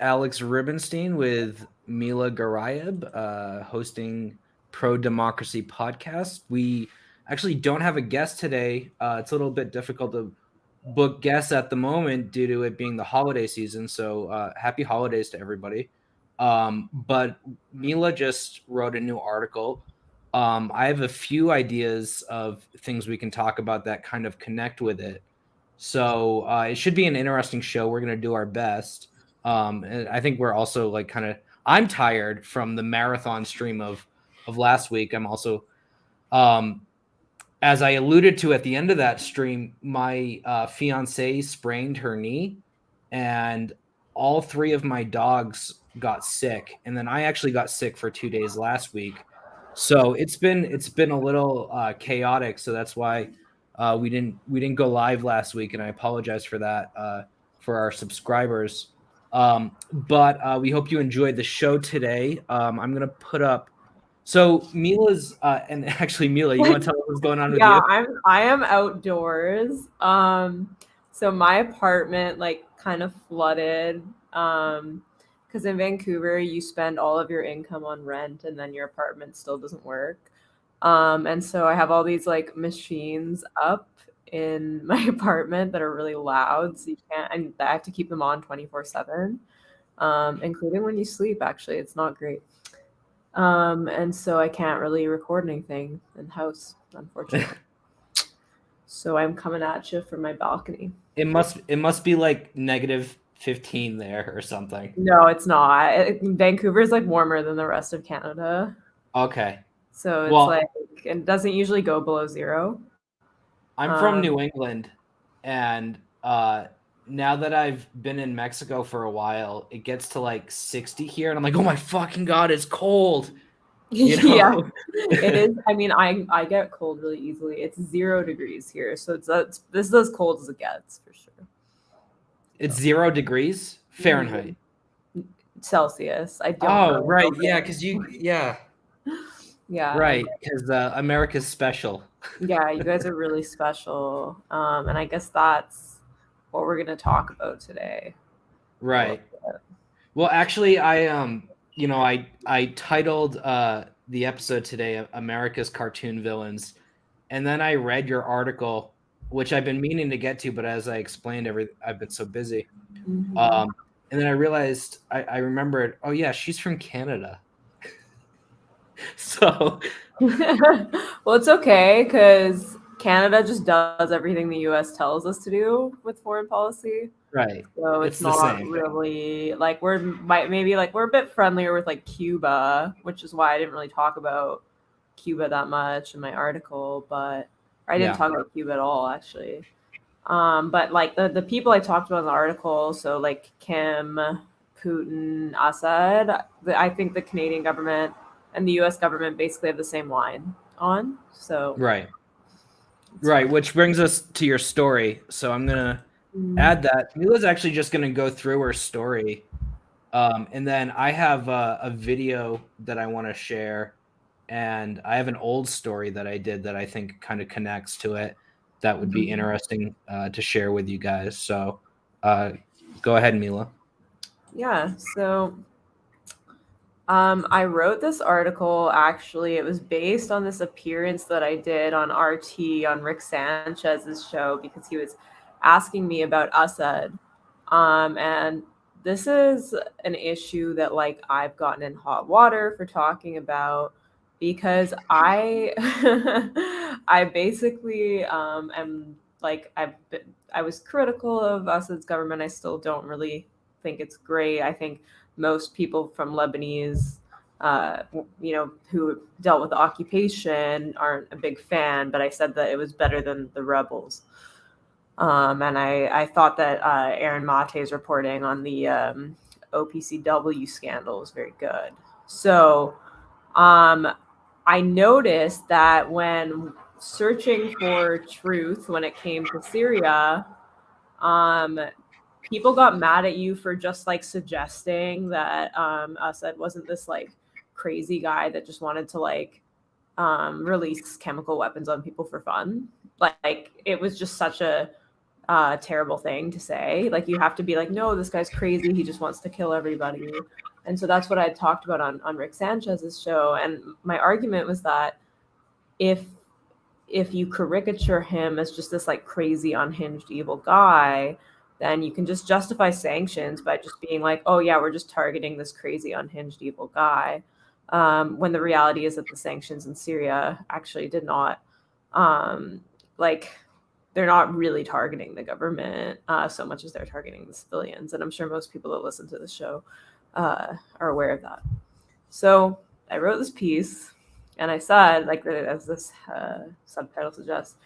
Alex Rubenstein with Mila Garayeb, hosting Pro Democracy Podcast. We actually don't have a guest today. It's a little bit difficult to book guests at the moment due to it being the holiday season. So happy holidays to everybody. But Mila just wrote a new article. I have a few ideas of things we can talk about that kind of connect with it. So it should be an interesting show. We're going to do our best. And I think we're also like I'm tired from the marathon stream of last week. I'm also, as I alluded to at the end of that stream, my fiance sprained her knee, and all three of my dogs got sick, and then I actually got sick for 2 days last week. So it's been a little chaotic. So that's why we didn't go live last week, and I apologize for that for our subscribers. But we hope you enjoyed the show today. I'm gonna put up. So Mila's and actually Mila, you want to tell us what's going on with you? Yeah, I am outdoors. So my apartment like kind of flooded. Because in Vancouver you spend all of your income on rent and then your apartment still doesn't work. And so I have all these like machines up in my apartment that are really loud, so you can't, and I have to keep them on 24/7, including when you sleep. Actually, it's not great. And so I can't really record anything in the house, unfortunately. So I'm coming at you from my balcony. It must be like -15 there or something. No, it's not. Vancouver's like warmer than the rest of Canada. Okay. So it's like, it doesn't usually go below 0. I'm from New England, and now that I've been in Mexico for a while, it gets to like 60 here, and I'm like, oh my fucking God, it's cold. You know? Yeah, it is. I mean, I get cold really easily. It's 0 degrees here, so this is as cold as it gets for sure. It's 0 degrees Fahrenheit. Celsius. I don't. Oh, right. Yeah, because yeah. Right, because America's special. Yeah, you guys are really special. And I guess that's what we're going to talk about today. Right. Well, actually, I titled the episode today "America's Cartoon Villains," and then I read your article, which I've been meaning to get to, but as I explained, I've been so busy. Mm-hmm. And then I realized I remembered. Oh yeah, she's from Canada. So, well, it's okay because Canada just does everything the U.S. tells us to do with foreign policy. Right. So it's not really like we're a bit friendlier with like Cuba, which is why I didn't really talk about Cuba that much in my article, but I didn't talk about Cuba at all actually. But like the people I talked about in the article, so like Kim, Putin, Assad, I think the Canadian government and the U.S. government basically have the same line on. So right, which brings us to your story. So I'm gonna add that Mila's actually just gonna go through her story, and then I have a video that I want to share, and I have an old story that I did that I think kind of connects to it. That would be interesting to share with you guys. So go ahead, Mila. Yeah. So. I wrote this article, actually. It was based on this appearance that I did on RT on Rick Sanchez's show because he was asking me about Assad. And this is an issue that like I've gotten in hot water for talking about because I I basically am like I was critical of Assad's government. I still don't really think it's great. I think most people from Lebanese, who dealt with the occupation aren't a big fan, but I said that it was better than the rebels. And I thought that Aaron Mate's reporting on the OPCW scandal was very good. So I noticed that when searching for truth when it came to Syria, people got mad at you for just like suggesting that Assad wasn't this like crazy guy that just wanted to like release chemical weapons on people for fun. Like it was just such a terrible thing to say. Like, you have to be like, no, this guy's crazy. He just wants to kill everybody. And so that's what I talked about on Rick Sanchez's show. And my argument was that if you caricature him as just this like crazy, unhinged, evil guy, then you can just justify sanctions by just being like, oh yeah, we're just targeting this crazy, unhinged, evil guy. When the reality is that the sanctions in Syria actually did not, they're not really targeting the government so much as they're targeting the civilians. And I'm sure most people that listen to the show are aware of that. So I wrote this piece, and I said, like, as this subtitle suggests,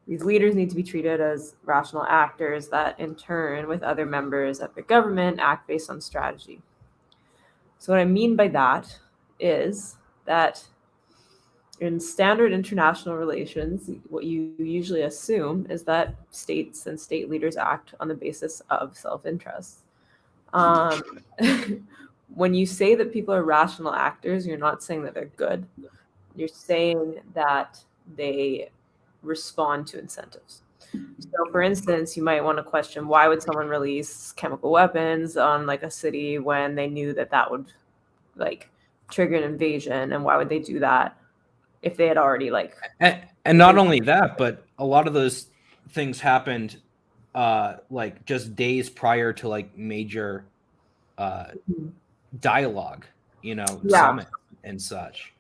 these leaders need to be treated as rational actors that, in turn, with other members of the government, act based on strategy. So what I mean by that is that in standard international relations, what you usually assume is that states and state leaders act on the basis of self-interest. When you say that people are rational actors, you're not saying that they're good. You're saying that they respond to incentives. So, for instance, you might want to question, why would someone release chemical weapons on like a city when they knew that that would like trigger an invasion? And why would they do that if they had already like... And not only that, but a lot of those things happened like just days prior to like major dialogue, you know, summit and such.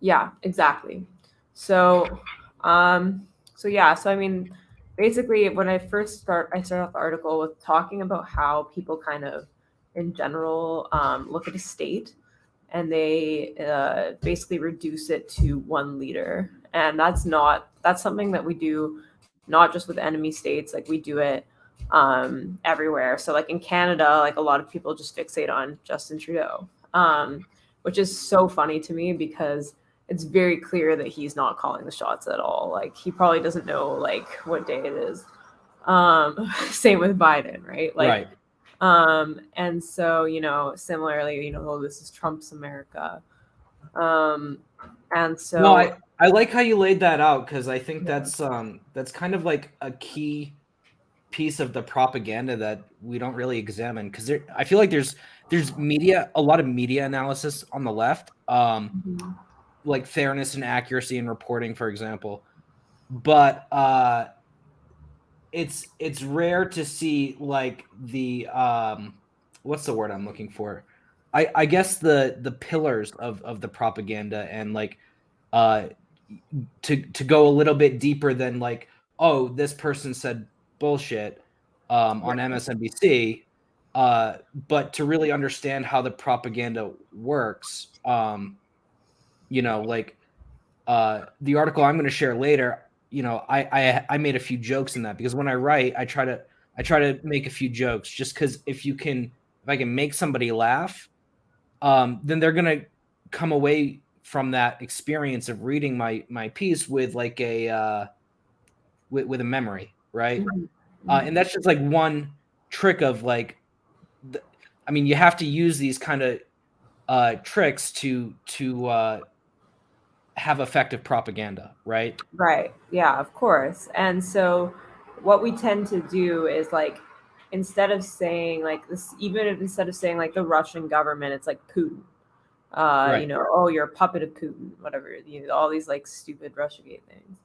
Yeah, exactly. So I mean, basically when I started off the article with talking about how people kind of in general look at a state and they basically reduce it to one leader. And that's something that we do not just with enemy states, like we do it everywhere. So like in Canada, like a lot of people just fixate on Justin Trudeau, which is so funny to me because it's very clear that he's not calling the shots at all. Like he probably doesn't know like what day it is. Same with Biden, right? Like, right. And so, you know, similarly, you know, oh, this is Trump's America. And so no, I like how you laid that out, because I think that's kind of like a key piece of the propaganda that we don't really examine, because I feel like there's a lot of media analysis on the left, like fairness and accuracy in reporting, for example, but it's rare to see like the what's the word I'm looking for? I guess the pillars of the propaganda, and like to go a little bit deeper than like, oh, this person said bullshit on MSNBC, but to really understand how the propaganda works. You know, like the article I'm going to share later, you know, I made a few jokes in that, because when I write, I try to make a few jokes, just because if I can make somebody laugh, then they're going to come away from that experience of reading my piece with like a with a memory, right? And that's just like one trick of like, I mean, you have to use these kind of tricks to have effective propaganda, right? Right. Yeah, of course. And so what we tend to do is like, instead of saying like this, instead of saying like the Russian government, it's like Putin. You know, oh, you're a puppet of Putin, whatever, you know, all these like stupid Russiagate things.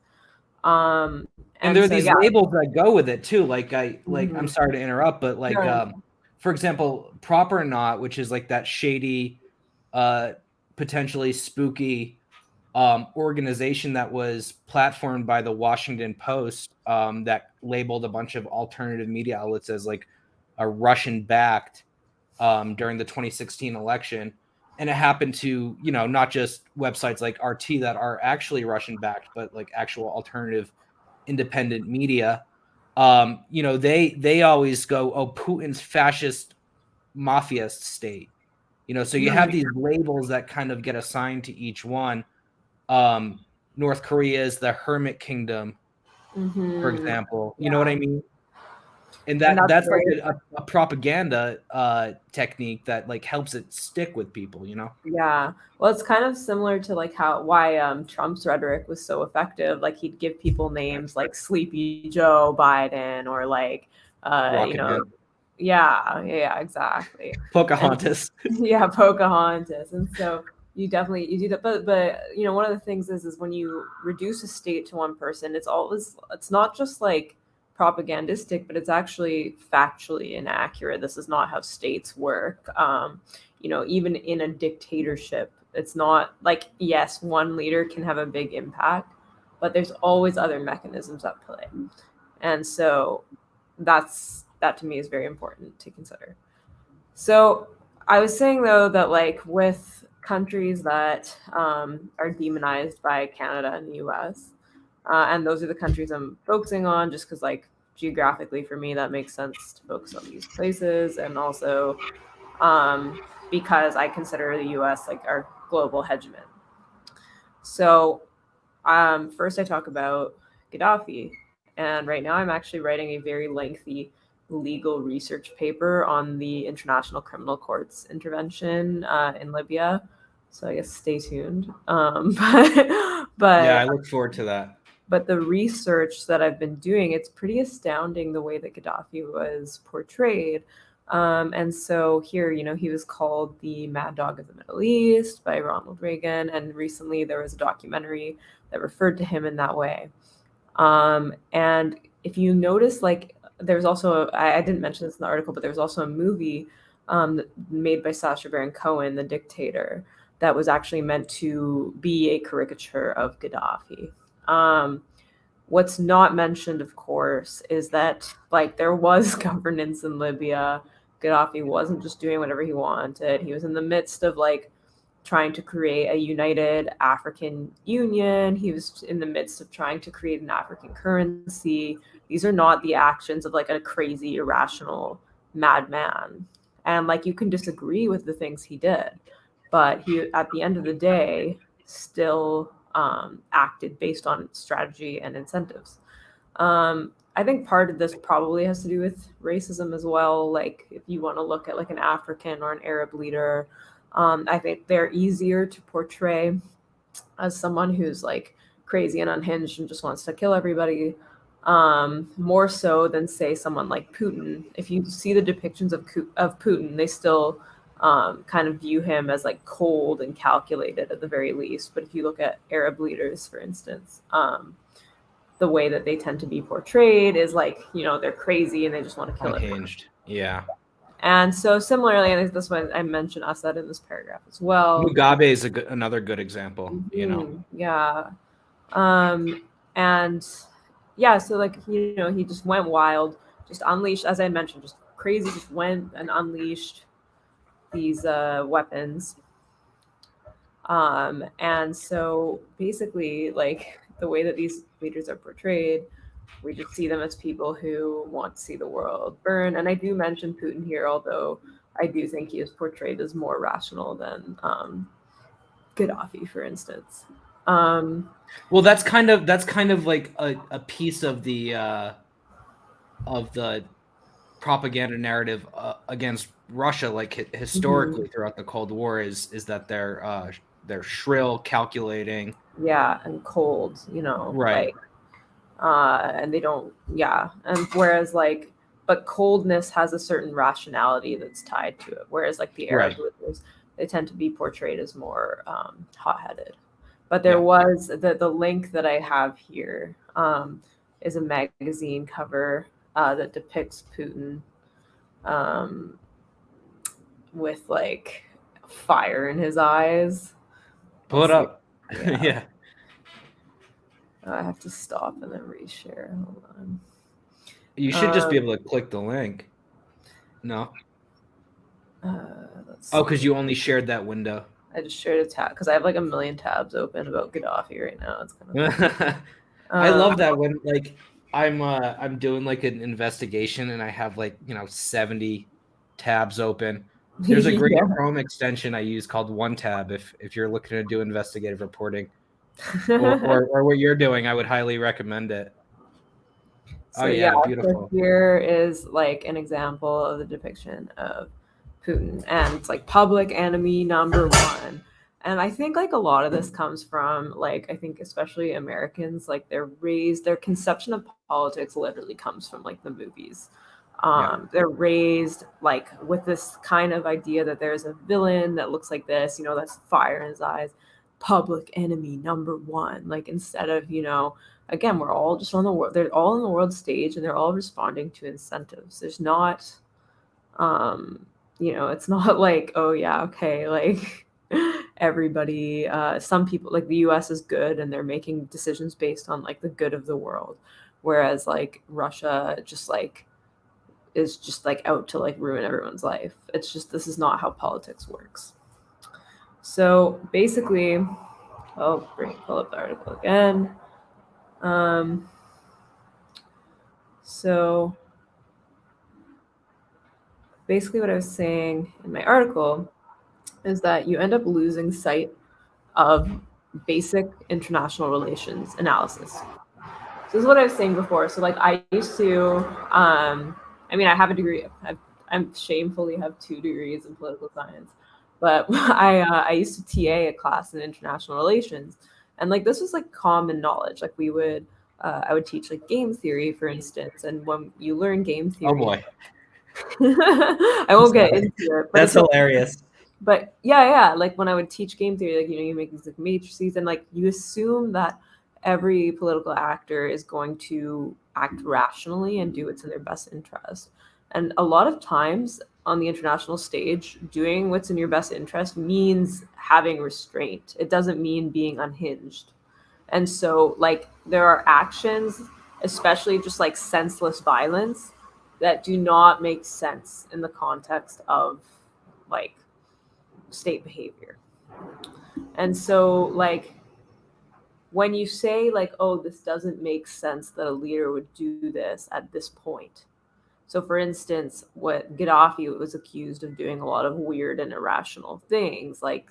And there are these labels that go with it too. Like I'm sorry to interrupt, but like for example, Proper or Not, which is like that shady, potentially spooky organization that was platformed by the Washington Post, that labeled a bunch of alternative media outlets as like a Russian-backed during the 2016 election. And it happened to, you know, not just websites like RT that are actually Russian-backed, but like actual alternative independent media. You know, they always go, oh, Putin's fascist mafia state. You know, so you have these labels that kind of get assigned to each one. North Korea is the Hermit Kingdom, for example. You know what I mean? And And that's like very, a propaganda technique that like helps it stick with people, you know? yeah. Well, it's kind of similar to like why Trump's rhetoric was so effective. Like he'd give people names like Sleepy Joe Biden or like you Rocket know, Man. yeah, exactly. And Pocahontas. yeah, Pocahontas. And so you do that. But you know, one of the things is when you reduce a state to one person, it's not just like propagandistic, but it's actually factually inaccurate. This is not how states work. You know, even in a dictatorship, it's not like, yes, one leader can have a big impact, but there's always other mechanisms at play. And so that to me is very important to consider. So I was saying though that like with countries that are demonized by Canada and the US, and those are the countries I'm focusing on just because like geographically for me that makes sense to focus on these places, and also um, because I consider the US like our global hegemon. So first I talk about Gaddafi, and right now I'm actually writing a very lengthy legal research paper on the International Criminal Court's intervention in Libya. So I guess stay tuned. Yeah, I But look forward to that. but the research that I've been doing, it's pretty astounding the way that Gaddafi was portrayed. And so here, you know, he was called the Mad Dog of the Middle East by Ronald Reagan, and recently there was a documentary that referred to him in that way. And if you notice, like, there's also I didn't mention this in the article, but there was also a movie made by Sacha Baron Cohen, The Dictator, that was actually meant to be a caricature of Gaddafi. Um, what's not mentioned, of course, is that like there was governance in Libya. Gaddafi wasn't just doing whatever he wanted. He was in the midst of like trying to create a united African Union. He was in the midst of trying to create an African currency. These are not the actions of like a crazy, irrational madman. And like you can disagree with the things he did, but he, at the end of the day, still acted based on strategy and incentives. I think part of this probably has to do with racism as well. Like if you want to look at like an African or an Arab leader, I think they're easier to portray as someone who's like crazy and unhinged and just wants to kill everybody, more so than say someone like Putin. If you see the depictions of Putin, they still kind of view him as like cold and calculated at the very least. But if you look at Arab leaders, for instance, the way that they tend to be portrayed is like, you know, they're crazy and they just want to kill everyone. Unhinged. Yeah. And so similarly, I think this one I mentioned Assad in this paragraph as well. Mugabe is another good example, you know. Yeah. And yeah, so like, you know, he just went wild, just unleashed, as I mentioned, just crazy, just went and unleashed these weapons. And so basically, like the way that these leaders are portrayed, we just see them as people who want to see the world burn. And I do mention Putin here, although I do think he is portrayed as more rational than Gaddafi, for instance. Well, that's kind of like a piece of the propaganda narrative against Russia, like historically throughout the Cold War, is that they're shrill, calculating, yeah, and cold, you know, right? like and they don't, yeah, and whereas like, but coldness has a certain rationality that's tied to it, whereas like the Arab Right. leaders, they tend to be portrayed as more hot-headed. But there Yeah. was the link that I have here is a magazine cover that depicts Putin um, with like fire in his eyes. Pull it up. Yeah. Yeah. I have to stop and then reshare. Hold on. You should just be able to click the link. No. Let's Oh, see. because you only shared that window. I just shared a tab because I have like a million tabs open about Gaddafi right now. It's kind of I love that when like I'm doing like an investigation and I have like 70 tabs open. There's a great yeah. Chrome extension I use called One Tab if you're looking to do investigative reporting or what you're doing, I would highly recommend it. So yeah, yeah, beautiful. so here is like an example of the depiction of Putin, and it's like public enemy number one. And I think like a lot of this comes from like, I think especially Americans, like their conception of politics literally comes from like the movies. Yeah. They're raised like with this kind of idea that there's a villain that looks like this, that's fire in his eyes, public enemy number one. Like instead of, again, we're all just on the world, they're all on the world stage and they're all responding to incentives. There's not, it's not like, oh yeah, okay, like everybody, some people like the US is good and they're making decisions based on like the good of the world. Whereas like Russia just like is just like out to like ruin everyone's life. It's just, this is not how politics works. So basically, I'll pull up the article again. So basically what I was saying in my article is that you end up losing sight of basic international relations analysis. So this is what I was saying before. So like I used to, I have a degree. I shamefully have 2 degrees in political science, but I used to TA a class in international relations, and like this was like common knowledge. Like I would teach like game theory, for instance, and when you learn game theory, Oh boy, I won't get into it. But that's hilarious. But yeah, like when I would teach game theory, like you make these like matrices, and like you assume that every political actor is going to act rationally and do what's in their best interest. And a lot of times on the international stage, doing what's in your best interest means having restraint. It doesn't mean being unhinged. And so like there are actions, especially just like senseless violence, that do not make sense in the context of like state behavior. And so like when you say like, oh, this doesn't make sense that a leader would do this at this point. So for instance, what Gaddafi was accused of doing a lot of weird and irrational things, like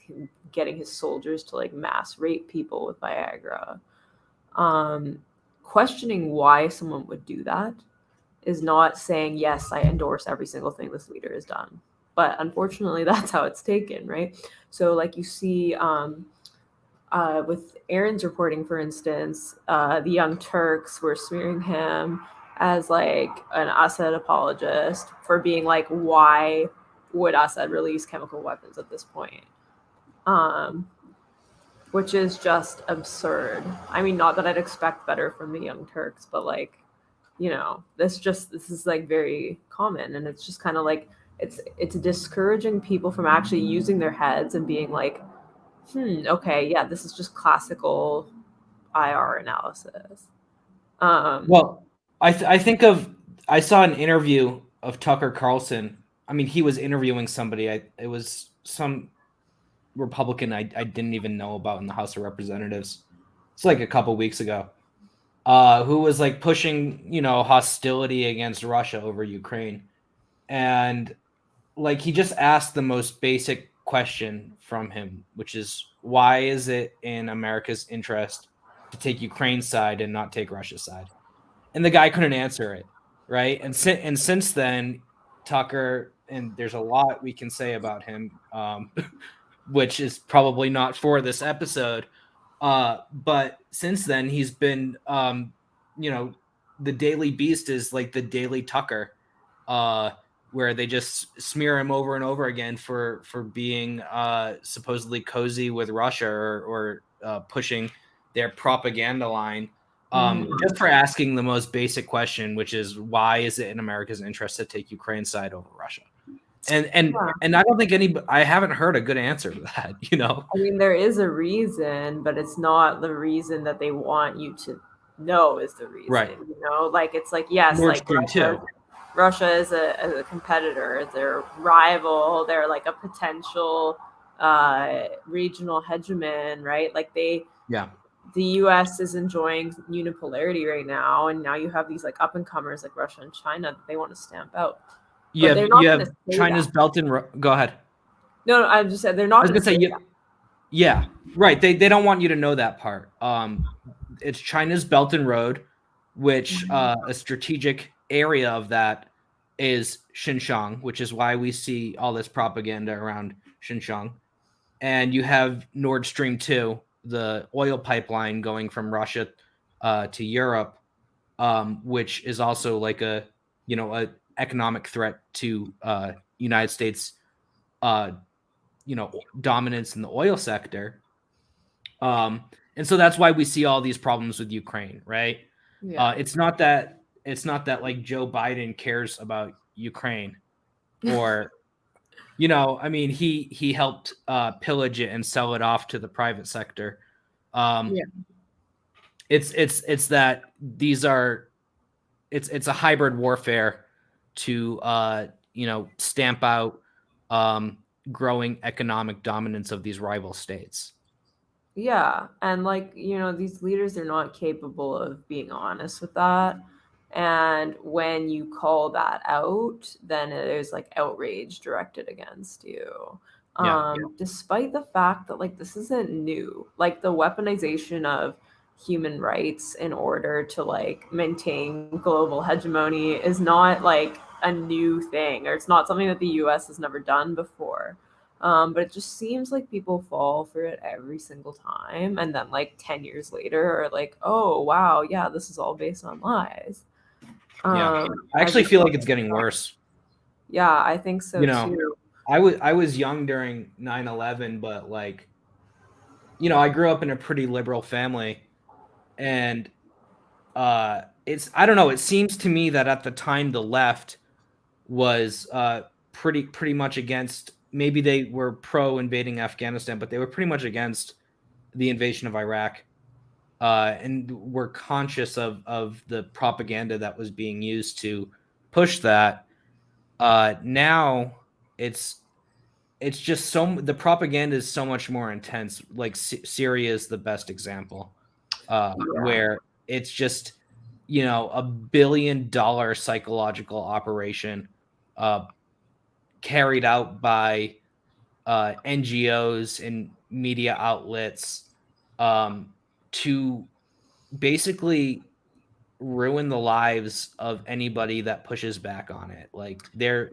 getting his soldiers to like mass rape people with Viagra. Questioning why someone would do that is not saying, yes, I endorse every single thing this leader has done. But unfortunately, that's how it's taken, right? So like you see with Aaron's reporting, for instance, the Young Turks were smearing him as like an Assad apologist for being like, why would Assad release chemical weapons at this point? Which is just absurd. I mean, not that I'd expect better from the Young Turks, but like, this is like very common, and it's just kind of like it's discouraging people from actually using their heads and being like, okay, yeah, this is just classical IR analysis. Well, I saw an interview of Tucker Carlson. I mean, he was interviewing somebody. It was some Republican I didn't even know about in the House of Representatives. It's like a couple weeks ago. Who was like pushing, hostility against Russia over Ukraine. And like he just asked the most basic question from him, which is, why is it in America's interest to take Ukraine's side and not take Russia's side? And the guy couldn't answer it, right? And since then, Tucker, and there's a lot we can say about him, which is probably not for this episode, but since then he's been, the Daily Beast is like the Daily Tucker, where they just smear him over and over again for being supposedly cozy with Russia or pushing their propaganda line, just for asking the most basic question, which is, why is it in America's interest to take Ukraine's side over Russia? And I don't think I haven't heard a good answer to that, I mean, there is a reason, but it's not the reason that they want you to know is the reason, right? Like, it's like, yes, Nord like Stream 2. Russia is a competitor, they're a rival, they're like a potential regional hegemon, right? Like the US is enjoying unipolarity right now, and now you have these like up and comers like Russia and China that they want to stamp out. You have China's Belt and Road. Go ahead. No, I just said they're not. I was gonna say yeah, right. They don't want you to know that part. It's China's Belt and Road, which a strategic area of that is Xinjiang, which is why we see all this propaganda around Xinjiang. And you have Nord Stream 2, the oil pipeline going from Russia to Europe, which is also like a economic threat to United States, dominance in the oil sector. And so that's why we see all these problems with Ukraine, right? Yeah. It's not that like Joe Biden cares about Ukraine, or I mean, he helped pillage it and sell it off to the private sector. Yeah. It's that these are it's a hybrid warfare to stamp out growing economic dominance of these rival states. Yeah, and like, these leaders are not capable of being honest with that. And when you call that out, then there's like outrage directed against you. Yeah. Despite the fact that like this isn't new, like the weaponization of human rights in order to like maintain global hegemony is not like a new thing, or it's not something that the US has never done before. But it just seems like people fall for it every single time. And then, like, 10 years later, are like, oh, wow, yeah, this is all based on lies. I actually feel like it's getting worse. Yeah, I think so, too. I was young during 9/11, but like, I grew up in a pretty liberal family. And I don't know, it seems to me that at the time the left was pretty much against, maybe they were pro invading Afghanistan, but they were pretty much against the invasion of Iraq, and were conscious of the propaganda that was being used to push that. Now it's just the propaganda is so much more intense. Like Syria is the best example, where it's just $1 billion psychological operation carried out by NGOs and media outlets to basically ruin the lives of anybody that pushes back on it. Like they're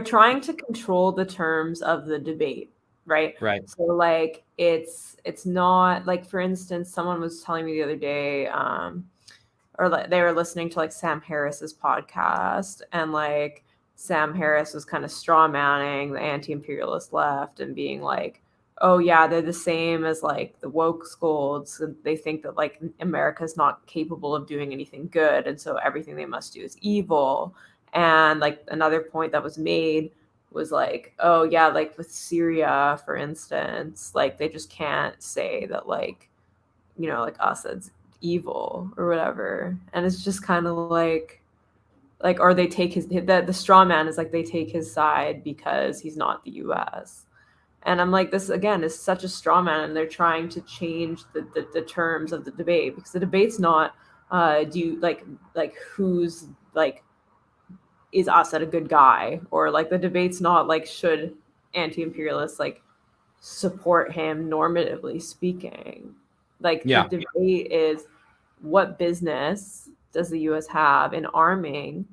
trying to control the terms of the debate, right? So like it's not like, for instance, someone was telling me the other day, or like they were listening to like Sam Harris's podcast, and like Sam Harris was kind of straw manning the anti-imperialist left and being like, oh yeah, they're the same as like the woke scolds, and they think that like America's not capable of doing anything good, and so everything they must do is evil. And like another point that was made was like, oh yeah, like with Syria, for instance, like they just can't say that like, like Assad's evil or whatever. And it's just kind of like, or they take the straw man is like they take his side because he's not the US. And I'm like, this again is such a straw man, and they're trying to change the terms of the debate, because the debate's not who's like, is Assad a good guy, or like the debate's not like, should anti-imperialists like support him normatively speaking. Like the debate is, what business does the US have in arming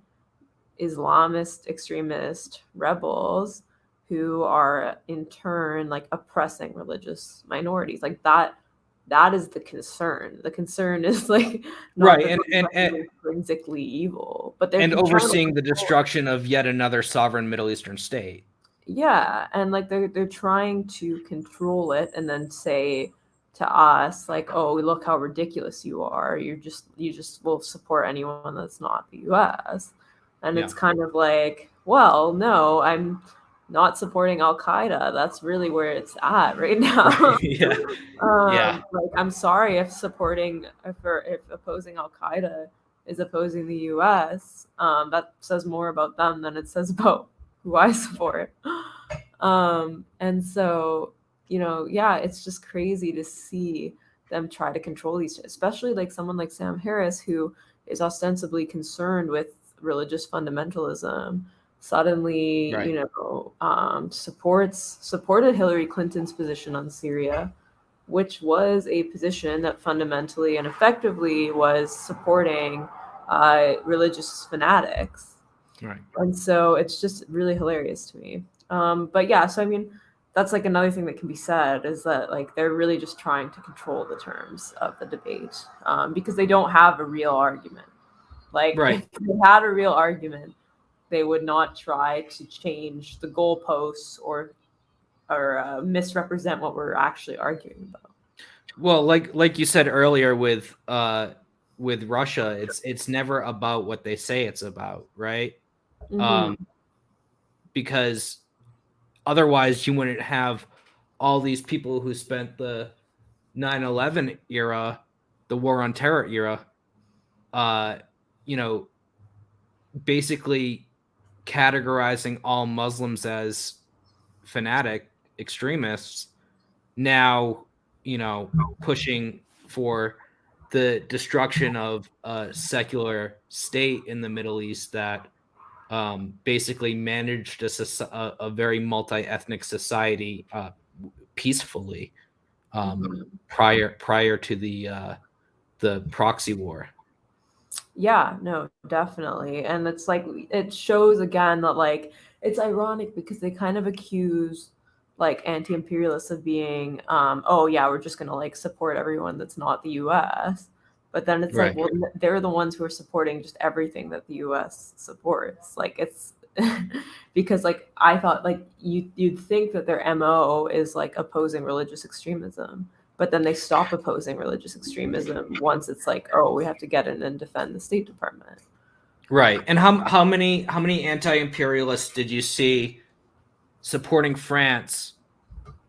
Islamist extremist rebels who are in turn like oppressing religious minorities? Like that is the concern. The concern is like not and intrinsically evil, but they're overseeing the destruction of yet another sovereign Middle Eastern state. Yeah, and like they're trying to control it, and then say to us like, oh, look how ridiculous you are. You just will support anyone that's not the US. And it's kind of like, well, no, I'm not supporting Al Qaeda. That's really where it's at right now. Like, I'm sorry if opposing Al Qaeda is opposing the US. That says more about them than it says about who I support. And so, it's just crazy to see them try to control these, especially like someone like Sam Harris, who is ostensibly concerned with religious fundamentalism, suddenly, supported Hillary Clinton's position on Syria, which was a position that fundamentally and effectively was supporting religious fanatics. Right. And so it's just really hilarious to me. But yeah, so I mean, that's like another thing that can be said is that like they're really just trying to control the terms of the debate because they don't have a real argument. Like Right. if they had a real argument, they would not try to change the goalposts or misrepresent what we're actually arguing about. Well, like you said earlier with Russia, it's never about what they say it's about, right? Mm-hmm. Because otherwise you wouldn't have all these people who spent the 9/11 era, the war on terror era, you know, basically categorizing all Muslims as fanatic extremists, now, pushing for the destruction of a secular state in the Middle East that basically managed a very multi-ethnic society peacefully prior to the proxy war. Yeah, no, definitely. And it's like it shows again that like it's ironic because they kind of accuse like anti-imperialists of being oh yeah, we're just going to like support everyone that's not the US. But then it's like, Right. well, they're the ones who are supporting just everything that the US supports. Like it's because like I thought like you'd think that their MO is like opposing religious extremism, but then they stop opposing religious extremism once it's like, oh, we have to get in and defend the State Department. Right. And how many anti-imperialists did you see supporting France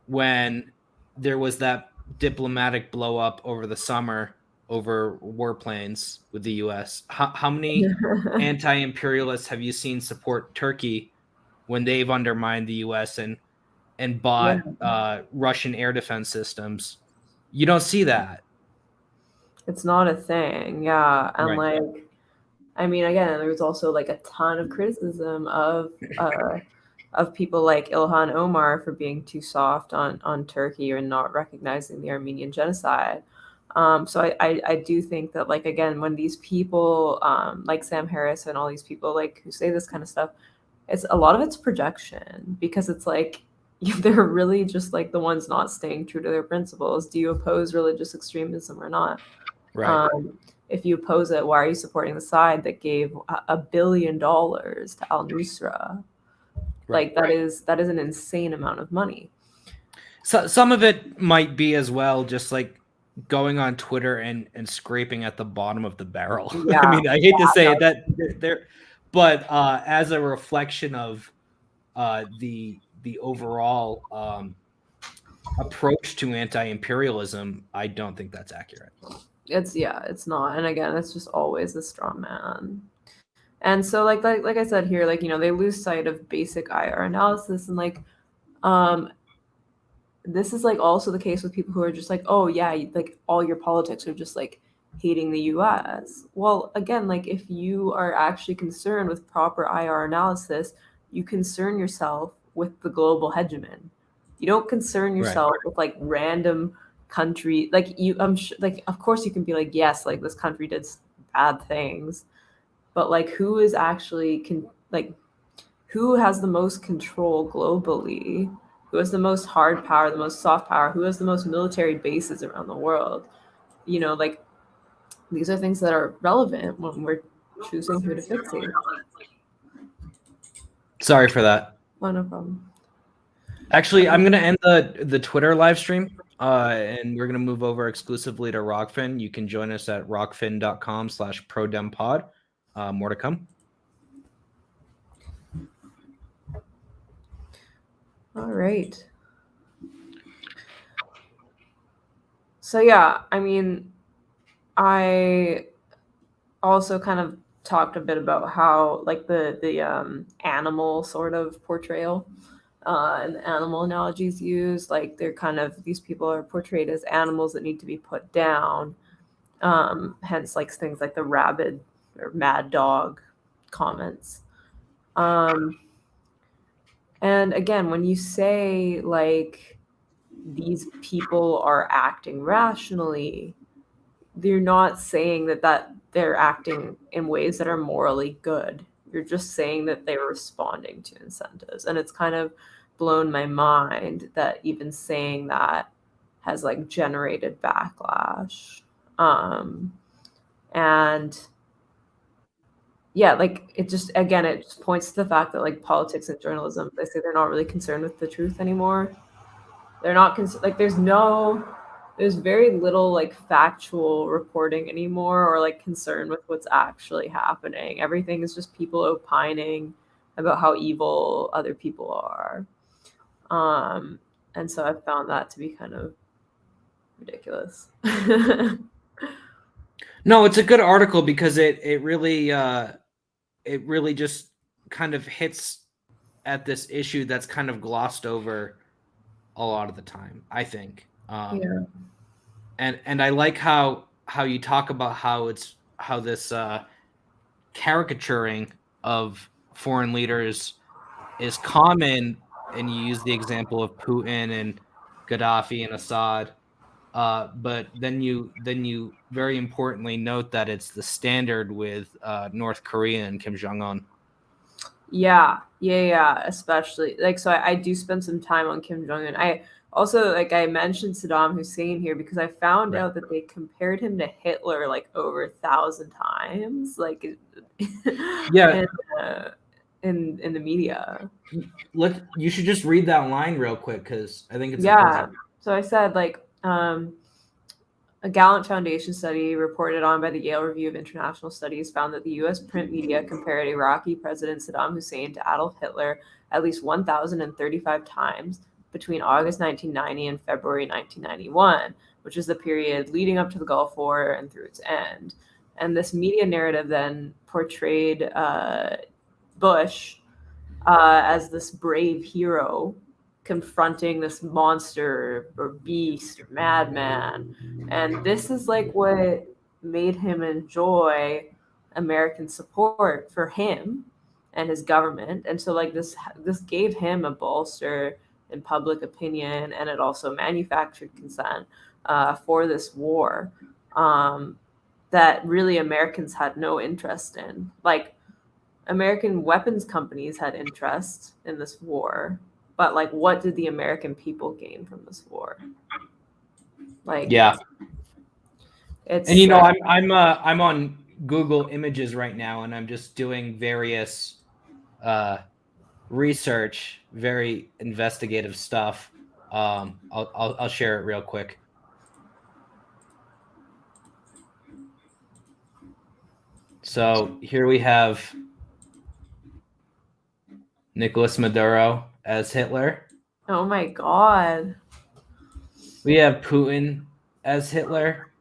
when there was that diplomatic blow up over the summer over warplanes with the US? How many anti-imperialists have you seen support Turkey when they've undermined the US and bought Russian air defense systems? You don't see that. It's not a thing, yeah. And Right. like, I mean, again, there's also like a ton of criticism of people like Ilhan Omar for being too soft on Turkey or not recognizing the Armenian genocide. So I do think that like again, when these people like Sam Harris and all these people like who say this kind of stuff, it's a lot of it's projection because it's like they're really just like the ones not staying true to their principles. Do you oppose religious extremism or not? Right. If you oppose it, why are you supporting the side that gave $1 billion to Al Nusra? Right. Like that is an insane amount of money. So some of it might be as well just like going on Twitter and scraping at the bottom of the barrel. Yeah, I mean, I hate to say no, it, that there, but as a reflection of the overall approach to anti-imperialism, I don't think that's accurate. it's not. And again, it's just always a straw man. And so like I said here, like they lose sight of basic IR analysis and like this is like also the case with people who are just like, oh yeah, like all your politics are just like hating the US. Well, again, like if you are actually concerned with proper IR analysis, you concern yourself with the global hegemon. You don't concern yourself with like random country. Like I'm sure, like of course you can be like, yes, like this country did bad things, but like who is actually like who has the most control globally? Who has the most hard power, the most soft power? Who has the most military bases around the world? Like these are things that are relevant when we're choosing who to fixate. Sorry for that. Oh, no problem. Actually, I'm going to end the Twitter live stream, and we're going to move over exclusively to Rockfin. You can join us at rockfin.com/ProDemPod. More to come. All right. So yeah, I mean, I also kind of talked a bit about how like the animal sort of portrayal and the animal analogies used, like they're kind of these people are portrayed as animals that need to be put down, hence like things like the rabid or mad dog comments. And again, when you say like these people are acting rationally, they're not saying that they're acting in ways that are morally good. You're just saying that they're responding to incentives. And it's kind of blown my mind that even saying that has like generated backlash. And yeah, like it just points to the fact that like politics and journalism, they say they're not really concerned with the truth anymore. They're not like there's very little like factual reporting anymore, or like concern with what's actually happening. Everything is just people opining about how evil other people are. And so I've found that to be kind of ridiculous. No, it's a good article because it really just kind of hits at this issue that's kind of glossed over a lot of the time, I think. Yeah. And I like how you talk about how this caricaturing of foreign leaders is common, and you use the example of Putin and Gaddafi and Assad. But then you very importantly note that it's the standard with North Korea and Kim Jong-un. Yeah. Especially like, so I do spend some time on Kim Jong-un. I also, like, I mentioned Saddam Hussein here because I found out that they compared him to Hitler like over 1,000 times, like Yeah. in the media. You should just read that line real quick because I think it's important. So I said, like, a Gallant Foundation study reported on by the Yale Review of International Studies found that the U.S. print media compared Iraqi President Saddam Hussein to Adolf Hitler at least 1,035 times between August 1990 and February 1991, which is the period leading up to the Gulf War and through its end. And this media narrative then portrayed Bush as this brave hero confronting this monster or beast or madman. And this is like what made him enjoy American support for him and his government. And so like this gave him a bolster in public opinion, and it also manufactured consent for this war that really Americans had no interest in. Like, American weapons companies had interest in this war, but like, what did the American people gain from this war? Like, yeah, it's, and you know, I'm on Google Images right now, and I'm just doing various research, very investigative stuff. I'll share it real quick. So here we have Nicolas Maduro as Hitler. Oh my God. We have Putin as Hitler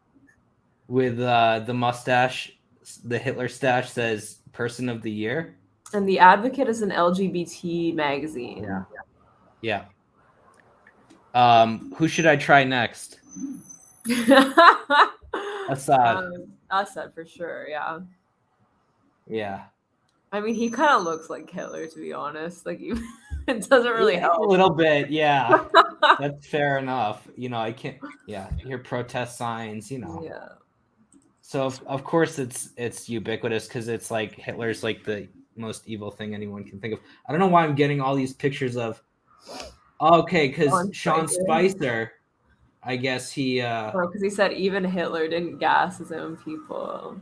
with the mustache. The Hitler stash says Person of the Year. And The Advocate is an LGBT magazine. Yeah. Who should I try next? Assad. Assad for sure, yeah. Yeah. I mean, he kind of looks like Hitler, to be honest. Like, it doesn't really help. A little bit, yeah. That's fair enough. You know, I can't. Yeah, hear protest signs. You know. Yeah. So of course it's ubiquitous because it's like Hitler's like the most evil thing anyone can think of. I don't know why I'm getting all these pictures of. Okay, because Sean Spicer, I guess he. Because he said even Hitler didn't gas his own people.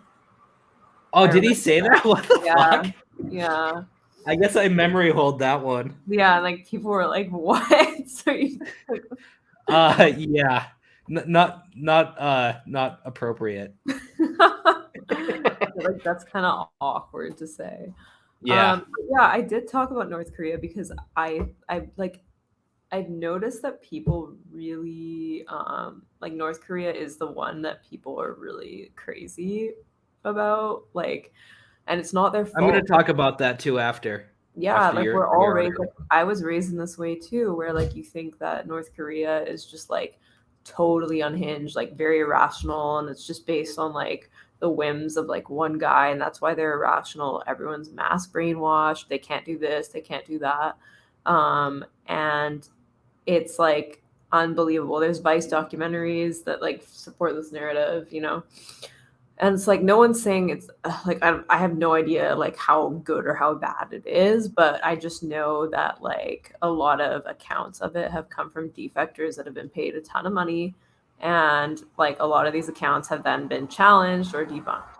Oh, did he say that? What the fuck? Yeah. I guess I memory hold that one. Yeah, like people were like, "What?" So yeah, not appropriate. Like, that's kind of awkward to say. Yeah. I did talk about North Korea because I've noticed that people really like North Korea is the one that people are really crazy about, like, and it's not their fault. I'm going to talk about that too after. Yeah, like we're all raised. Like, I was raised in this way too, where like you think that North Korea is just like totally unhinged, like very irrational, and it's just based on like the whims of like one guy, and that's why they're irrational. Everyone's mass brainwashed. They can't do this, they can't do that, and it's like unbelievable. There's Vice documentaries that like support this narrative, you know. And it's like no one's saying it's like I have no idea like how good or how bad it is, but I just know that like a lot of accounts of it have come from defectors that have been paid a ton of money, and like a lot of these accounts have then been challenged or debunked.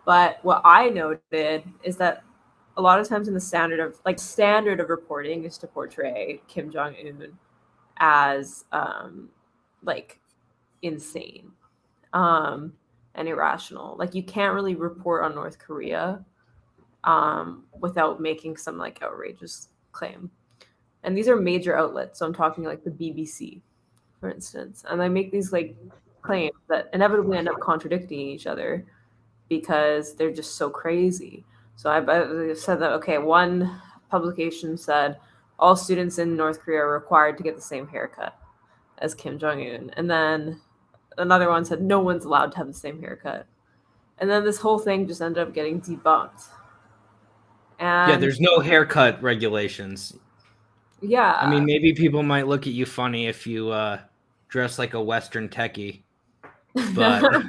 But what I noted is that a lot of times in the standard of reporting is to portray Kim Jong-un as like insane and irrational. Like you can't really report on North Korea without making some like outrageous claim. And these are major outlets. So I'm talking like the BBC, for instance. And they make these like claims that inevitably end up contradicting each other because they're just so crazy. So I said that, okay, one publication said all students in North Korea are required to get the same haircut as Kim Jong-un. And then another one said no one's allowed to have the same haircut. And then this whole thing just ended up getting debunked. And yeah, there's no haircut regulations. yeah. I mean, maybe people might look at you funny if you dress like a Western techie, but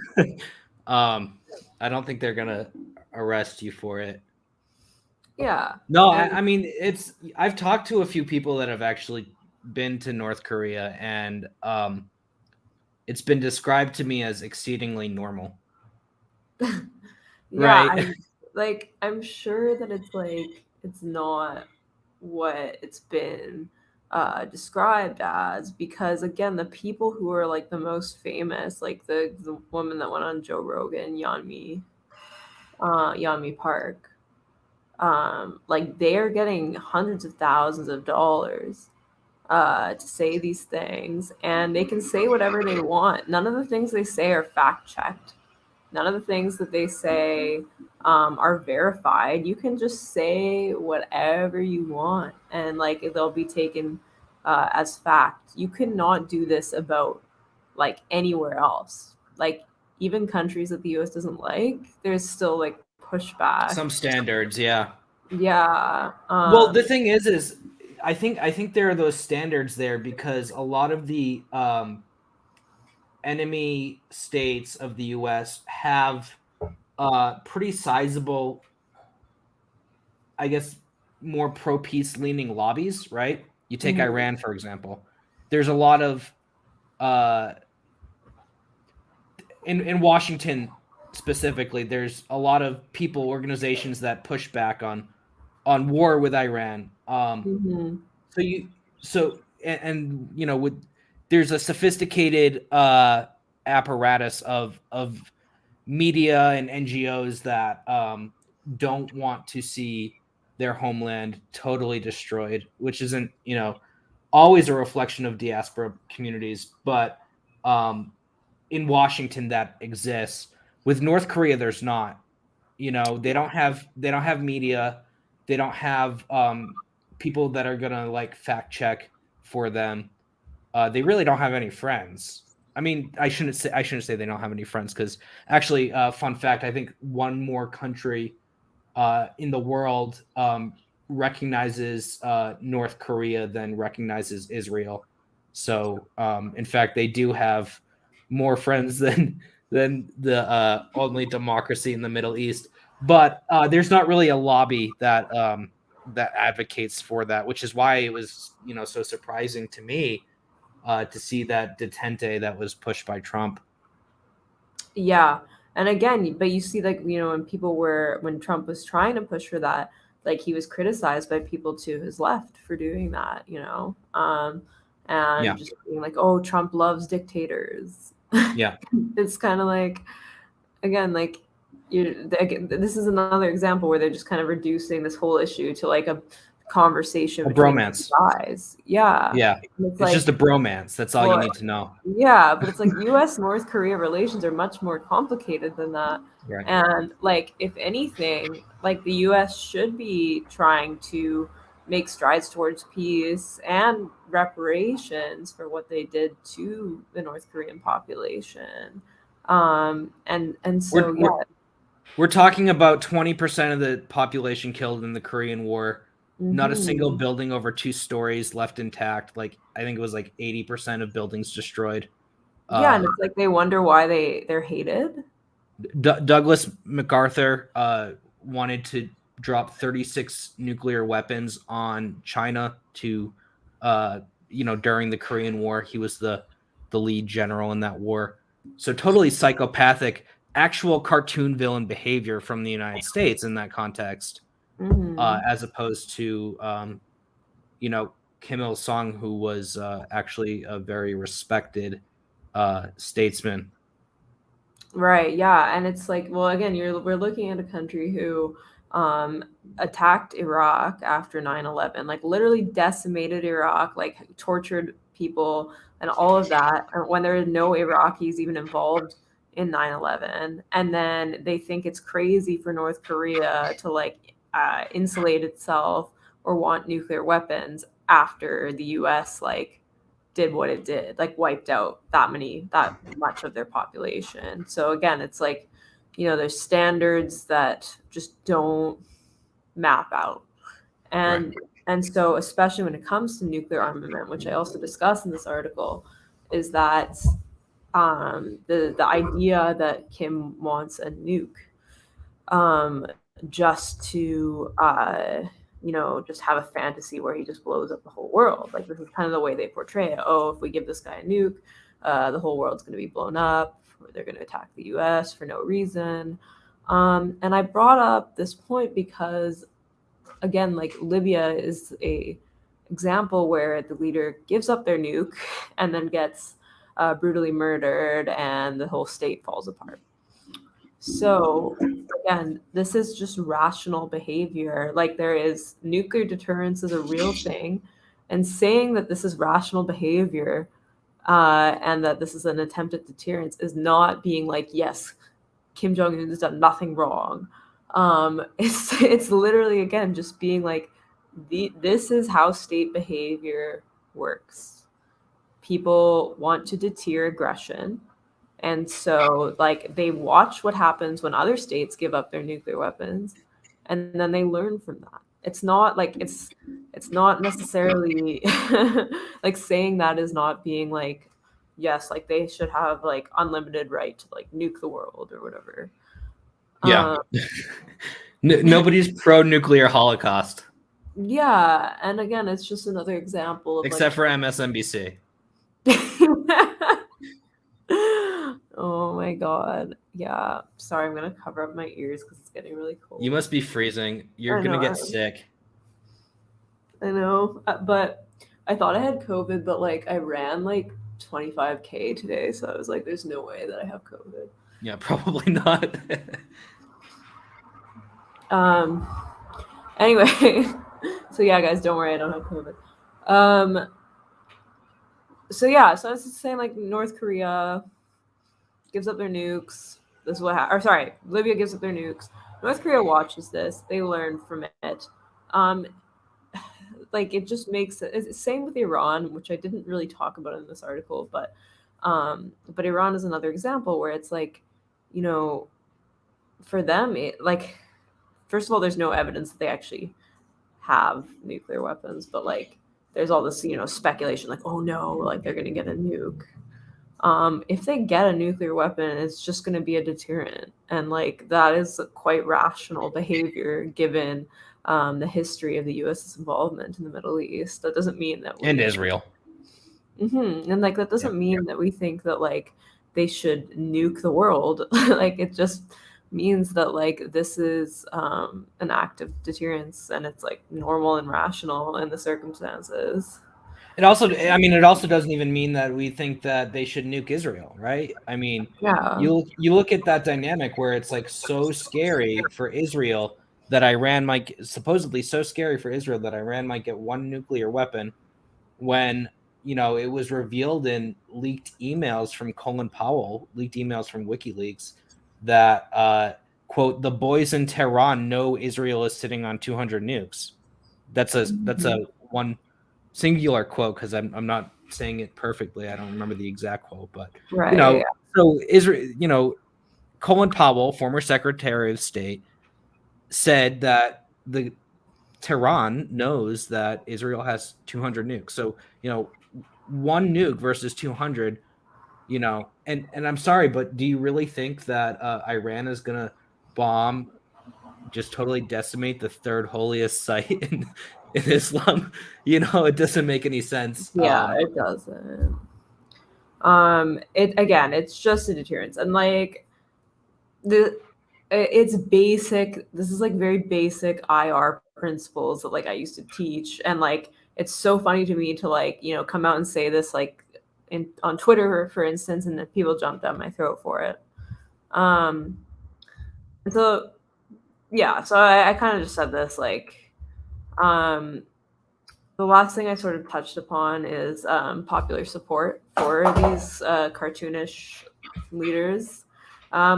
I don't think they're gonna arrest you for it. Yeah. No, I mean I've talked to a few people that have actually been to North Korea, and it's been described to me as exceedingly normal. Yeah, Right. I'm sure that it's not what it's been described as, because again, the people who are like the most famous, like the woman that went on Joe Rogan, Yeonmi Park, like they are getting hundreds of thousands of dollars to say these things, and they can say whatever they want. None of the things they say are fact checked. None of the things that they say are verified. You can just say whatever you want, and like they'll be taken as fact. You cannot do this about like anywhere else. Like even countries that the U.S. doesn't like, there's still like pushback. Some standards, yeah. Yeah. Well, the thing is I think there are those standards there because a lot of the enemy states of the U.S. have pretty sizable, I guess, more pro-peace leaning lobbies, right? You take Iran, for example. There's a lot of in Washington specifically, there's a lot of people, organizations that push back on war with Iran. So you know, with there's a sophisticated apparatus of media and NGOs that don't want to see their homeland totally destroyed, which isn't, you know, always a reflection of diaspora communities, but in Washington that exists. With North Korea, there's not. You know, they don't have media, they don't have people that are gonna like fact check for them. They really don't have any friends. I mean, I shouldn't say they don't have any friends, because actually, fun fact, I think one more country in the world recognizes North Korea than recognizes Israel. So, in fact, they do have more friends than the only democracy in the Middle East. But there's not really a lobby that that advocates for that, which is why it was, you know, so surprising to me to see that detente that was pushed by Trump. Yeah. And again, but you see, like, you know, when Trump was trying to push for that, like he was criticized by people to his left for doing that, you know, and just being like, oh, Trump loves dictators. Yeah. It's kind of like, again, like, this is another example where they're just kind of reducing this whole issue to like a conversation A between bromance. guys. Yeah. It's like, just a bromance. That's all you need to know. Yeah, but it's like U.S. North Korea relations are much more complicated than that. Right. And like, if anything, like the U.S. should be trying to make strides towards peace and reparations for what they did to the North Korean population. And so we're talking about 20% of the population killed in the Korean War. Not a single Mm-hmm. building over 2 stories left intact. Like I think it was like 80% of buildings destroyed. Yeah, and Uh, it's like they wonder why they're hated. Douglas MacArthur wanted to drop 36 nuclear weapons on China to, during the Korean War. He was the lead general in that war. So totally psychopathic, actual cartoon villain behavior from the United States in that context, Mm-hmm. as opposed to, Kim Il Sung, who was actually a very respected statesman. Right, yeah, and it's like, well, again, we're looking at a country who um attacked Iraq after 9/11, like literally decimated Iraq, like tortured people and all of that, and when there are no Iraqis even involved in 9/11. And then they think it's crazy for North Korea to like insulate itself or want nuclear weapons after the US like did what it did, like wiped out that much of their population. So again, it's like, there's standards that just don't map out. Right. And so especially when it comes to nuclear armament, which I also discuss in this article, is that the idea that Kim wants a nuke um, just to just have a fantasy where he just blows up the whole world. Like this is kind of the way they portray it. Oh, if we give this guy a nuke, the whole world's going to be blown up. Or they're going to attack the U.S. for no reason. And I brought up this point because, again, like Libya is a example where the leader gives up their nuke and then gets brutally murdered, and the whole state falls apart. So again, this is just rational behavior. Like there is nuclear deterrence is a real thing, and saying that this is rational behavior and that this is an attempt at deterrence is not being like, yes, Kim Jong Un has done nothing wrong. It's literally again just being like, this is how state behavior works. People want to deter aggression. And so, like, they watch what happens when other states give up their nuclear weapons, and then they learn from that. It's not like it's not necessarily like saying that is not being like, yes, like they should have like unlimited right to like nuke the world or whatever. Yeah. Um, Nobody's pro-nuclear holocaust yeah, and again, it's just another example of except like for MSNBC. oh my god. Yeah. Sorry, I'm gonna cover up my ears because it's getting really cold. You must be freezing. You're gonna get sick. I know. But I thought I had COVID, but like I ran like 25K today, so I was like, there's no way that I have COVID. Yeah, probably not. Anyway, so yeah, guys, don't worry, I don't have COVID. So yeah, so I was just saying like North Korea gives up their nukes. This is what or sorry, Libya gives up their nukes. North Korea watches this. They learn from it. Like it just makes it same with Iran, which I didn't really talk about in this article, but Iran is another example where it's like, for them, it like first of all, there's no evidence that they actually have nuclear weapons, but like there's all this, speculation like, oh no, like they're gonna get a nuke. If they get a nuclear weapon, it's just going to be a deterrent. And like that is quite rational behavior given the history of the US's involvement in the Middle East. That doesn't mean that and Israel. Mm-hmm. And like that doesn't mean that we think that like they should nuke the world. Like it just means that like this is an act of deterrence, and it's like normal and rational in the circumstances. It also doesn't even mean that we think that they should nuke Israel, right? I mean, Yeah. you look at that dynamic where it's like so scary for Israel that Iran might supposedly so scary for Israel that Iran might get one nuclear weapon, when it was revealed in leaked emails from Colin Powell, leaked emails from WikiLeaks, that quote, the boys in Tehran know Israel is sitting on 200 nukes. That's a one singular quote, because I'm not saying it perfectly. I don't remember the exact quote, but Right. so Israel, Colin Powell, former Secretary of State, said that the Tehran knows that Israel has 200 nukes. So, one nuke versus 200, and I'm sorry, but do you really think that Iran is going to bomb, just totally decimate the third holiest site in Islam? It doesn't make any sense. Yeah, it doesn't. It's just a deterrence, and like it's basic. This is like very basic IR principles that like I used to teach, and like it's so funny to me to like come out and say this like on Twitter, for instance, and then people jump down my throat for it. So yeah, so I kind of just said this like, the last thing I sort of touched upon is popular support for these cartoonish leaders,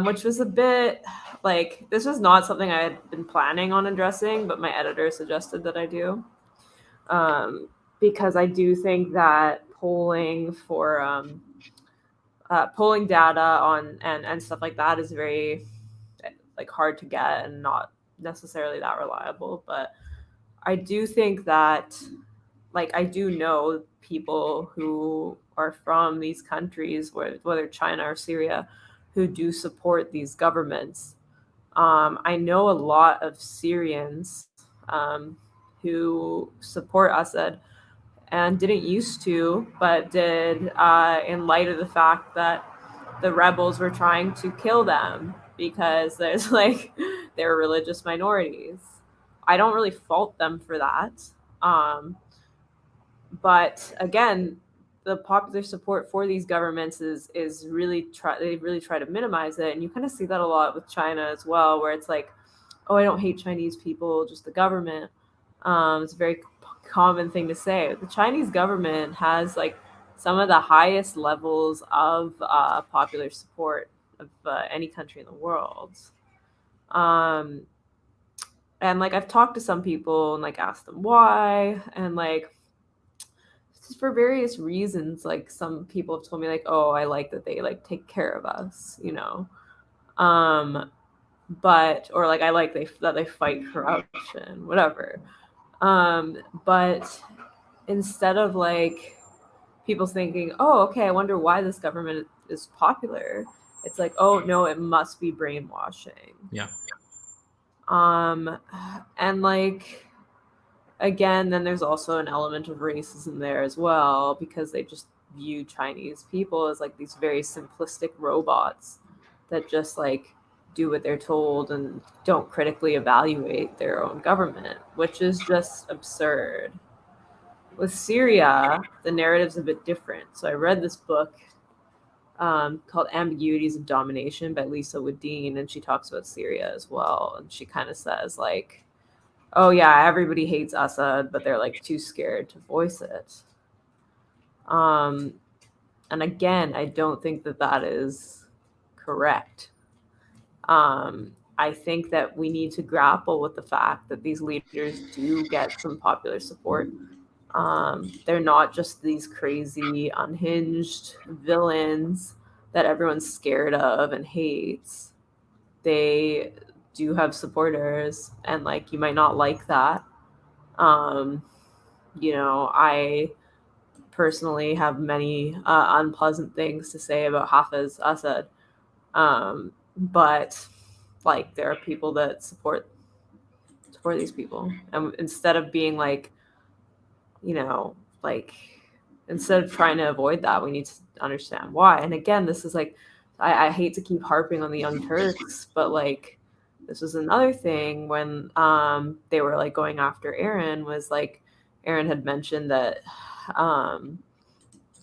which was a bit like, this was not something I had been planning on addressing, but my editor suggested that I do, because I do think that polling for polling data on and stuff like that is very like hard to get and not necessarily that reliable. But I do think that, like, I do know people who are from these countries, whether China or Syria, who do support these governments. I know a lot of Syrians who support Assad and didn't used to, but did in light of the fact that the rebels were trying to kill them because there's like they're religious minorities. I don't really fault them for that. But again, the popular support for these governments is really they really try to minimize it, and you kind of see that a lot with China as well, where it's like, oh, I don't hate Chinese people, just the government. It's a very common thing to say. The Chinese government has like some of the highest levels of popular support of any country in the world. And like I've talked to some people and like asked them why, and like for various reasons. Like some people have told me like, oh, I like that they like take care of us, but or like I like that they fight corruption, whatever. But instead of like people thinking, oh, okay, I wonder why this government is popular, it's like, oh no, it must be brainwashing. Yeah. And like, again, then there's also an element of racism there as well, because they just view Chinese people as like these very simplistic robots that just like do what they're told and don't critically evaluate their own government, which is just absurd. With Syria, the narrative's a bit different. So I read this book called Ambiguities of Domination by Lisa Wadeen, and she talks about Syria as well. And she kind of says like, oh yeah, everybody hates Assad, but they're like too scared to voice it. And again, I don't think that is correct. I think that we need to grapple with the fact that these leaders do get some popular support. They're not just these crazy, unhinged villains that everyone's scared of and hates. They do have supporters, and like you might not like that. I personally have many unpleasant things to say about Hafiz Assad, but like there are people that support these people, and instead of being like, like instead of trying to avoid that, we need to understand why. And again, this is like, I hate to keep harping on the Young Turks, but like this was another thing when they were like going after Aaron, was like Aaron had mentioned that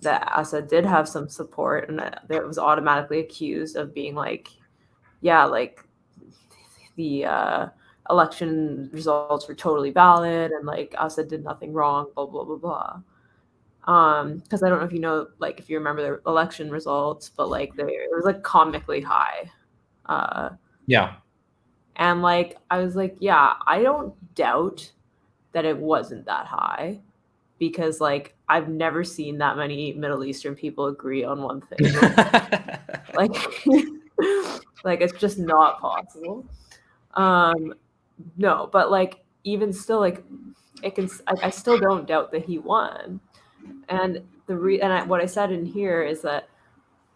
that Assad did have some support, and that it was automatically accused of being like, yeah, like the election results were totally valid and like Assad did nothing wrong, blah blah blah blah. Because I don't know if you know, like if you remember the election results, but like it was like comically high. Yeah. And like I was like, yeah, I don't doubt that it wasn't that high, because like I've never seen that many Middle Eastern people agree on one thing. Like like it's just not possible. No, but like even still, like, I still don't doubt that he won. And what I said in here is that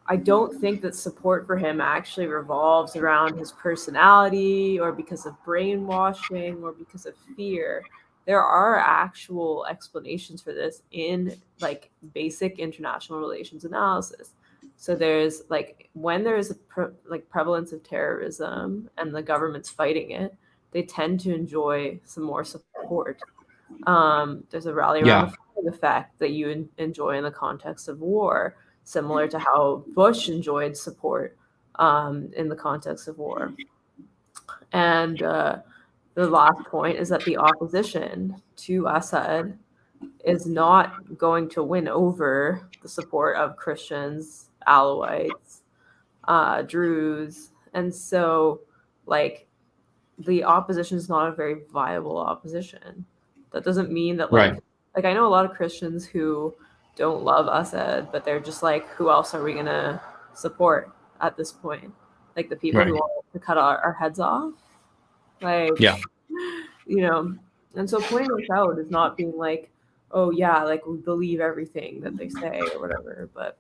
I don't think that support for him actually revolves around his personality or because of brainwashing or because of fear. There are actual explanations for this in like basic international relations analysis. So there's like when there's a prevalence of terrorism and the government's fighting it, they tend to enjoy some more support. There's a rally around the flag effect that you enjoy in the context of war, similar to how Bush enjoyed support in the context of war. And the last point is that the opposition to Assad is not going to win over the support of Christians, Alawites, Druze. And so, like, the opposition is not a very viable opposition. That doesn't mean that, like I know a lot of Christians who don't love Assad, but they're just like, who else are we going to support at this point? Like the people who want to cut our heads off? Like, you know, and so pointing this out is not being like, oh yeah, like we believe everything that they say or whatever. But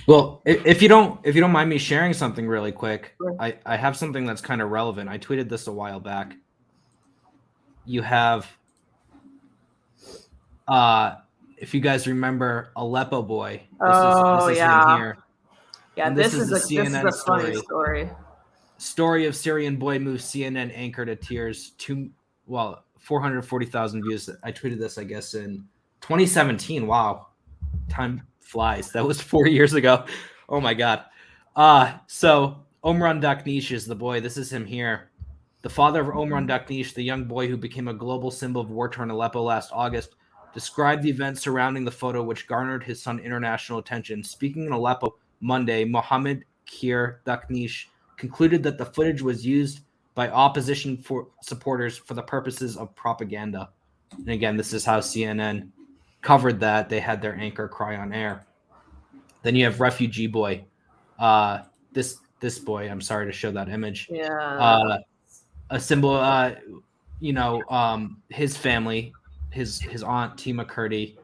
well, if you don't mind me sharing something really quick, I have something that's kind of relevant. I tweeted this a while back. You have if you guys remember Aleppo boy, this is him here. Yeah, and this is a CNN funny story. Story of Syrian boy moves CNN anchor to tears. 440,000 views. I tweeted this, I guess, in 2017. Wow, time flies. That was 4 years ago. Oh my god. So Omran Daknish is the boy. This is him here. The father of Omran Daknish, the young boy who became a global symbol of war-torn Aleppo last August, described the events surrounding the photo, which garnered his son international attention. Speaking in Aleppo Monday, Mohammed Kir Daknish concluded that the footage was used by opposition supporters for the purposes of propaganda. And again, this is how CNN covered that. They had their anchor cry on air. Then you have Refugee Boy. This boy, I'm sorry to show that image. Yeah. A symbol, his family, his aunt Tima Kurdi,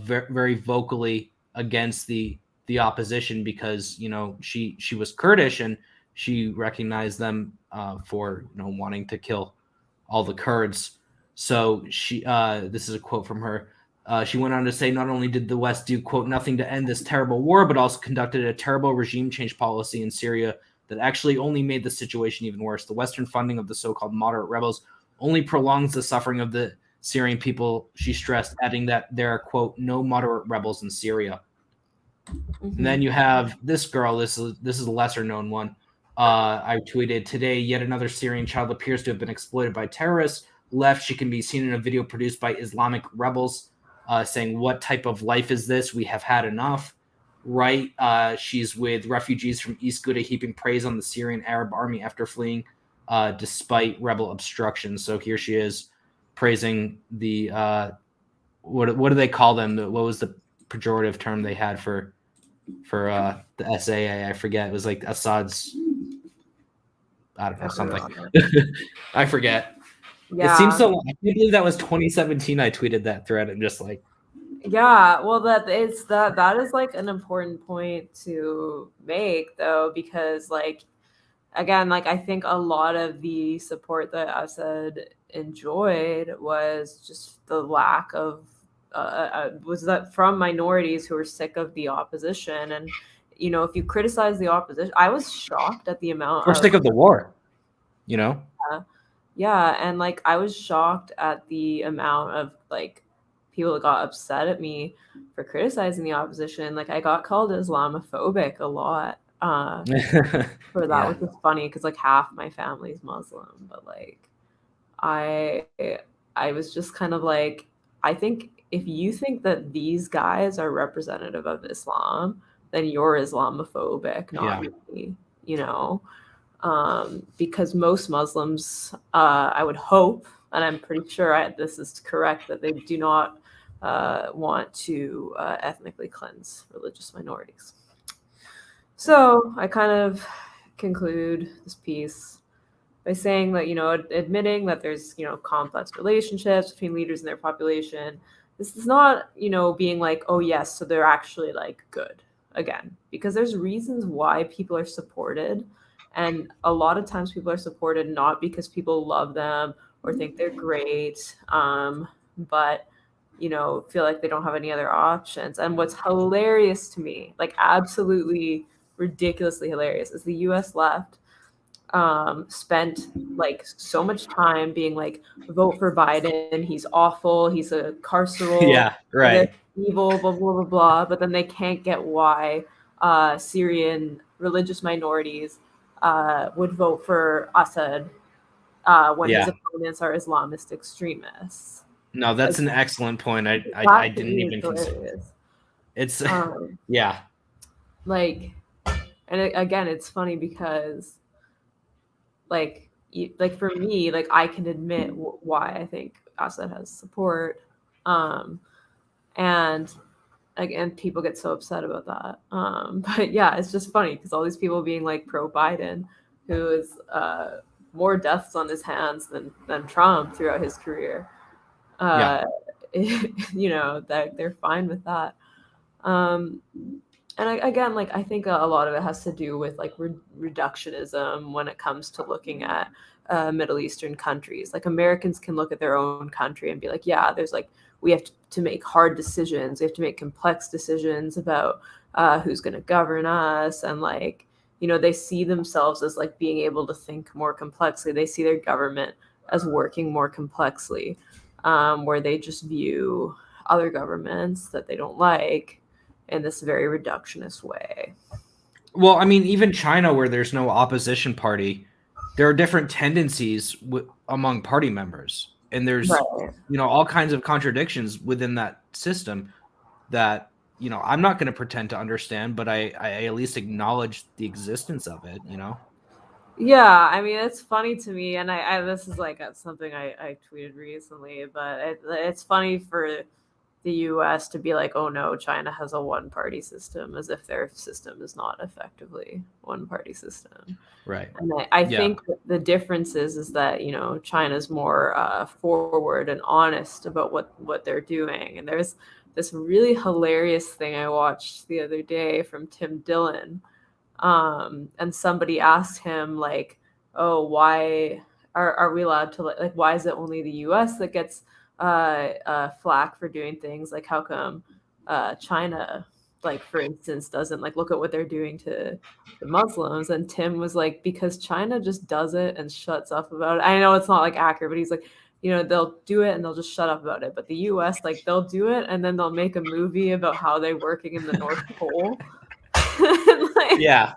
very vocally against the opposition because she was Kurdish and she recognized them for wanting to kill all the Kurds. So she this is a quote from her. She went on to say, not only did the West do, quote, nothing to end this terrible war, but also conducted a terrible regime change policy in Syria that actually only made the situation even worse. The Western funding of the so-called moderate rebels only prolongs the suffering of the Syrian people, she stressed, adding that there are, quote, no moderate rebels in Syria. Mm-hmm. And then you have this girl. This is a lesser-known one. I tweeted today, yet another Syrian child appears to have been exploited by terrorists. Left, she can be seen in a video produced by Islamic rebels saying, what type of life is this? We have had enough. Right, she's with refugees from East Ghouta heaping praise on the Syrian Arab army after fleeing despite rebel obstruction. So here she is praising the what do they call them? What was the pejorative term they had for the SAA? I forget. It was like Assad's, I don't know, something. I forget. Yeah. It seems so long. I can't believe that was 2017 I tweeted that thread and just like, yeah, well, that is like an important point to make, though, because like, again, like I think a lot of the support that Assad enjoyed was just the lack of was that from minorities who were sick of the opposition. And if you criticize the opposition, I was shocked at the amount we're sick of the war, yeah, and like I was shocked at the amount of like people that got upset at me for criticizing the opposition. Like I got called Islamophobic a lot for that, which is funny because like half my family's Muslim. But like I was just kind of like, I think if you think that these guys are representative of Islam, then you're Islamophobic, not me, because most Muslims, I would hope, and I'm pretty sure this is correct, that they do not want to ethnically cleanse religious minorities. So I kind of conclude this piece by saying that, admitting that there's, complex relationships between leaders and their population. This is not, being like, oh yes, so they're actually like good again, because there's reasons why people are supported. And a lot of times people are supported not because people love them or think they're great, but feel like they don't have any other options. And what's hilarious to me, like absolutely ridiculously hilarious, is the US left spent like so much time being like, vote for Biden, he's awful, he's a carceral, Yeah, right. evil, blah blah blah blah. But then they can't get why Syrian religious minorities would vote for Assad when his Yeah. opponents are Islamist extremists. No, that's Like, an excellent point. I that to didn't me is even consider. hilarious. It's Um, yeah. like, and again, it's funny because like for me, like I can admit why I think Assad has support, and again, people get so upset about that. But yeah, it's just funny because all these people being like pro Biden, who is more deaths on his hands than Trump throughout his career. Yeah. Uh, that they're fine with that. Um, and again, like I think a lot of it has to do with like reductionism when it comes to looking at Middle Eastern countries. Like Americans can look at their own country and be like, yeah, there's like we have to make hard decisions. We have to make complex decisions about who's going to govern us, and like they see themselves as like being able to think more complexly. They see their government as working more complexly, where they just view other governments that they don't like in this very reductionist way. Well, I mean, even China, where there's no opposition party, there are different tendencies among party members, and there's Right. all kinds of contradictions within that system that I'm not going to pretend to understand, but I at least acknowledge the existence of it. Yeah, I mean it's funny to me, and I this is like something I tweeted recently, but it's funny for the US to be like, oh no, China has a one party system, as if their system is not effectively one party system. Right. And I Yeah. think the difference is that China's more forward and honest about what they're doing. And there's this really hilarious thing I watched the other day from Tim Dillon, and somebody asked him like, oh, why are we allowed to like why is it only the US that gets flack for doing things, like how come China, like for instance, doesn't like look at what they're doing to the Muslims? And Tim was like, because China just does it and shuts up about it. I know it's not like accurate, but he's like, they'll do it and they'll just shut up about it. But the US, like they'll do it and then they'll make a movie about how they're working in the North Pole. Like, Yeah.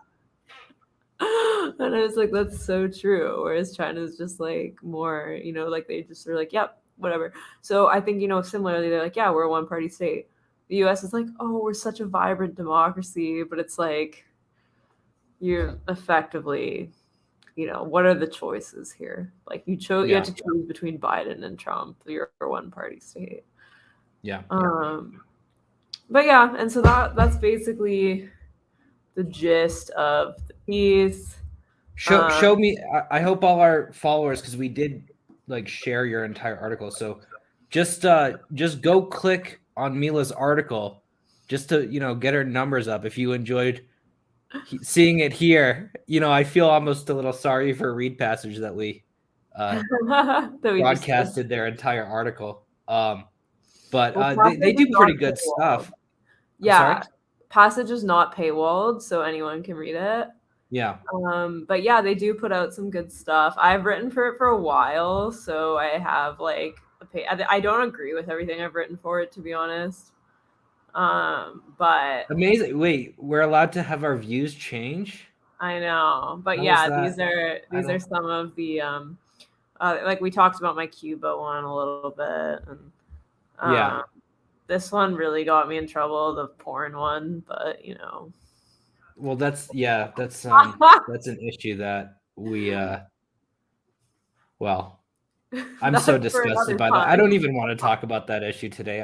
and I was like, that's so true. Whereas China's just like more, like they just are like, yep, whatever. So I think, similarly, they're like, yeah, we're a one party state. The US is like, oh, we're such a vibrant democracy. But it's like, you're effectively, what are the choices here? Like you have to choose between Biden and Trump. You're a one party state. Yeah. But yeah, and so that's basically the gist of the piece. Show me. I hope all our followers, because we did like share your entire article. So just go click on Mila's article just to get her numbers up. If you enjoyed seeing it here, I feel almost a little sorry for Read Passage that we broadcasted their entire article. But they do pretty good stuff. Yeah, Passage is not paywalled, so anyone can read it. Yeah. But yeah, they do put out some good stuff. I've written for it for a while, so I have like I don't agree with everything I've written for it, to be honest. But amazing. Wait, we're allowed to have our views change? I know, but How yeah, these are some of the like we talked about my Cuba one a little bit, and yeah, this one really got me in trouble, the porn one, but well, that's an issue that we well, I'm so disgusted by that. I don't even want to talk about that issue today.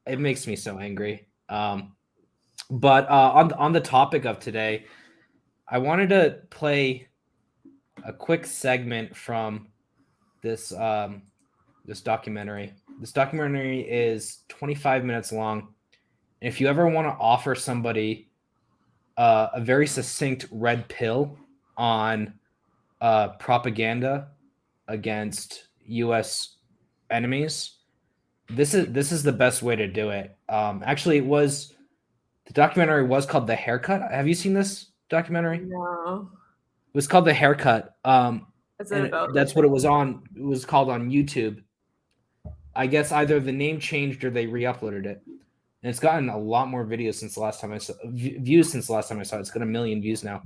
It makes me so angry. But on the topic of today, I wanted to play a quick segment from this this documentary. This documentary is 25 minutes long. And if you ever want to offer somebody a very succinct red pill on propaganda against U.S. enemies, this is the best way to do it. Actually, the documentary was called The Haircut. Have you seen this documentary? No. It was called The Haircut. Is it And about that's what it was on. It was called on YouTube. I guess either the name changed or they re-uploaded it. And it's gotten a lot more videos since the last time I saw views since the last time I saw it. It's got 1 million views now.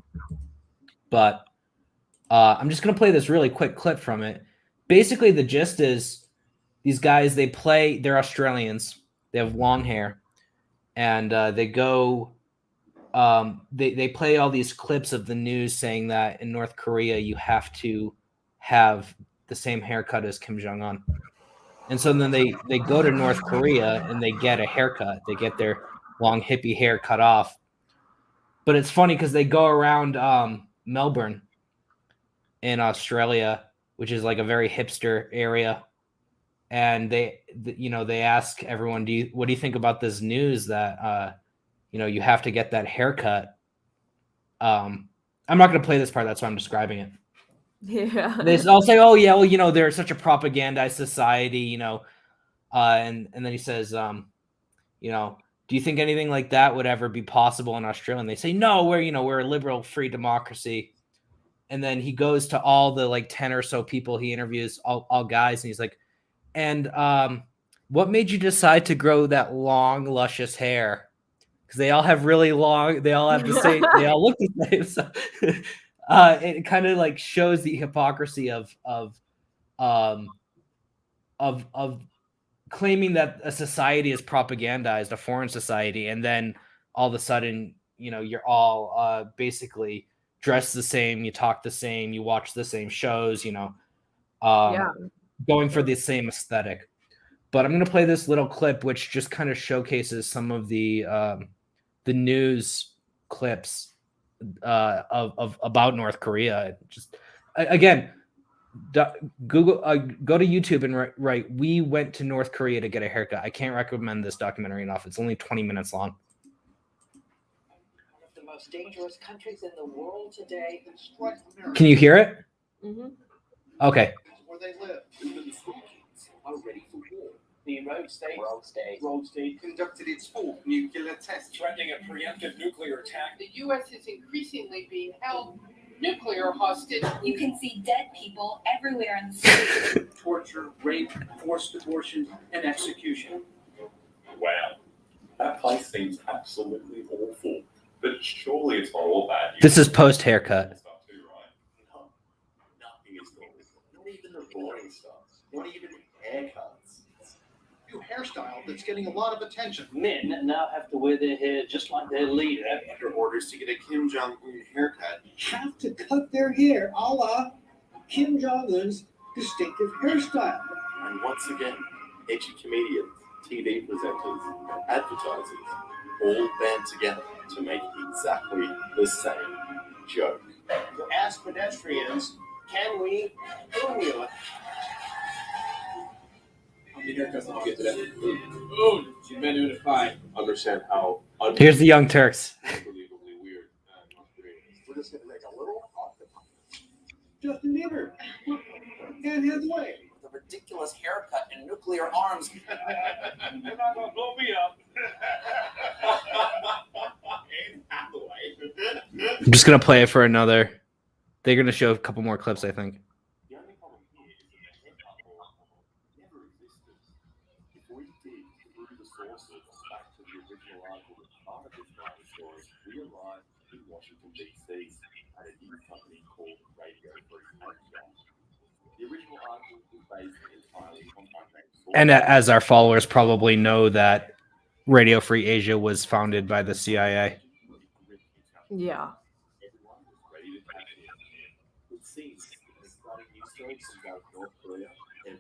But I'm just gonna play this really quick clip from it. Basically, the gist is these guys, they're Australians, they have long hair, and they go they play all these clips of the news saying that in North Korea you have to have the same haircut as Kim Jong-un. And so then they go to North Korea and they get a haircut. They get their long hippie hair cut off. But it's funny because they go around Melbourne in Australia, which is like a very hipster area, and they ask everyone, what do you think about this news that you have to get that haircut? I'm not going to play this part. That's why I'm describing it. Yeah. I'll say, oh yeah, well, they're such a propagandized society, and then he says, do you think anything like that would ever be possible in Australia? And they say, no, we're a liberal, free democracy. And then he goes to all the like 10 or so people he interviews, all guys, and he's like, and what made you decide to grow that long, luscious hair? Because they all have really long, they all have the same, they all look the same. So it kind of like shows the hypocrisy of claiming that a society is propagandized, a foreign society, and then all of a sudden, you're all basically dressed the same, you talk the same, you watch the same shows, going for the same aesthetic. But I'm going to play this little clip, which just kind of showcases some of the news clips of about North Korea. Just again, Google, go to YouTube and write, "We went to North Korea to get a haircut." I can't recommend this documentary enough. It's only 20 minutes long. One of the most dangerous countries in the world today. Can you hear it? Mm-hmm. Okay. Where they live. Are ready for war. The Rogue State Conducted its fourth nuclear test. Threatening a preemptive nuclear attack. The U.S. is increasingly being held nuclear hostage. You can see dead people everywhere in the street. Torture, rape, forced abortion, and execution. Wow, that place seems absolutely awful. But surely it's not all bad. This is post haircut. Stuff too, right? No, nothing is normal. Not even the boring stuff. Not even haircuts. New hairstyle that's getting a lot of attention. Men now have to wear their hair just like their leader. Under orders to get a Kim Jong-un haircut. Have to cut their hair a la Kim Jong-un's distinctive hairstyle. And once again, edgy comedians, TV presenters, and advertisers all band together to make exactly the same joke. To ask pedestrians, can we formula? How many haircuts did you get today? Oh, you've been doing it fine. Understand how Here's the Young Turks. unbelievably weird and uncreative. We're just going to make a little off the top. Justin Bieber. Can't have the way. The ridiculous haircut and nuclear arms. You're not gonna blow me up. Anne Hathaway. I'm just gonna play it for another. They're gonna show a couple more clips, I think. The only problem here is that the haircut law never existed. If we dig through the sources back to the original article that part of this writer story, we arrived in Washington, D.C. at a new company called Radio Free Asia. The original article was based entirely on unnamed sources. And as our followers probably know, that Radio Free Asia was founded by the CIA. Yeah. Everyone was ready to catch it. It seems that starting new stories comes out of North Korea.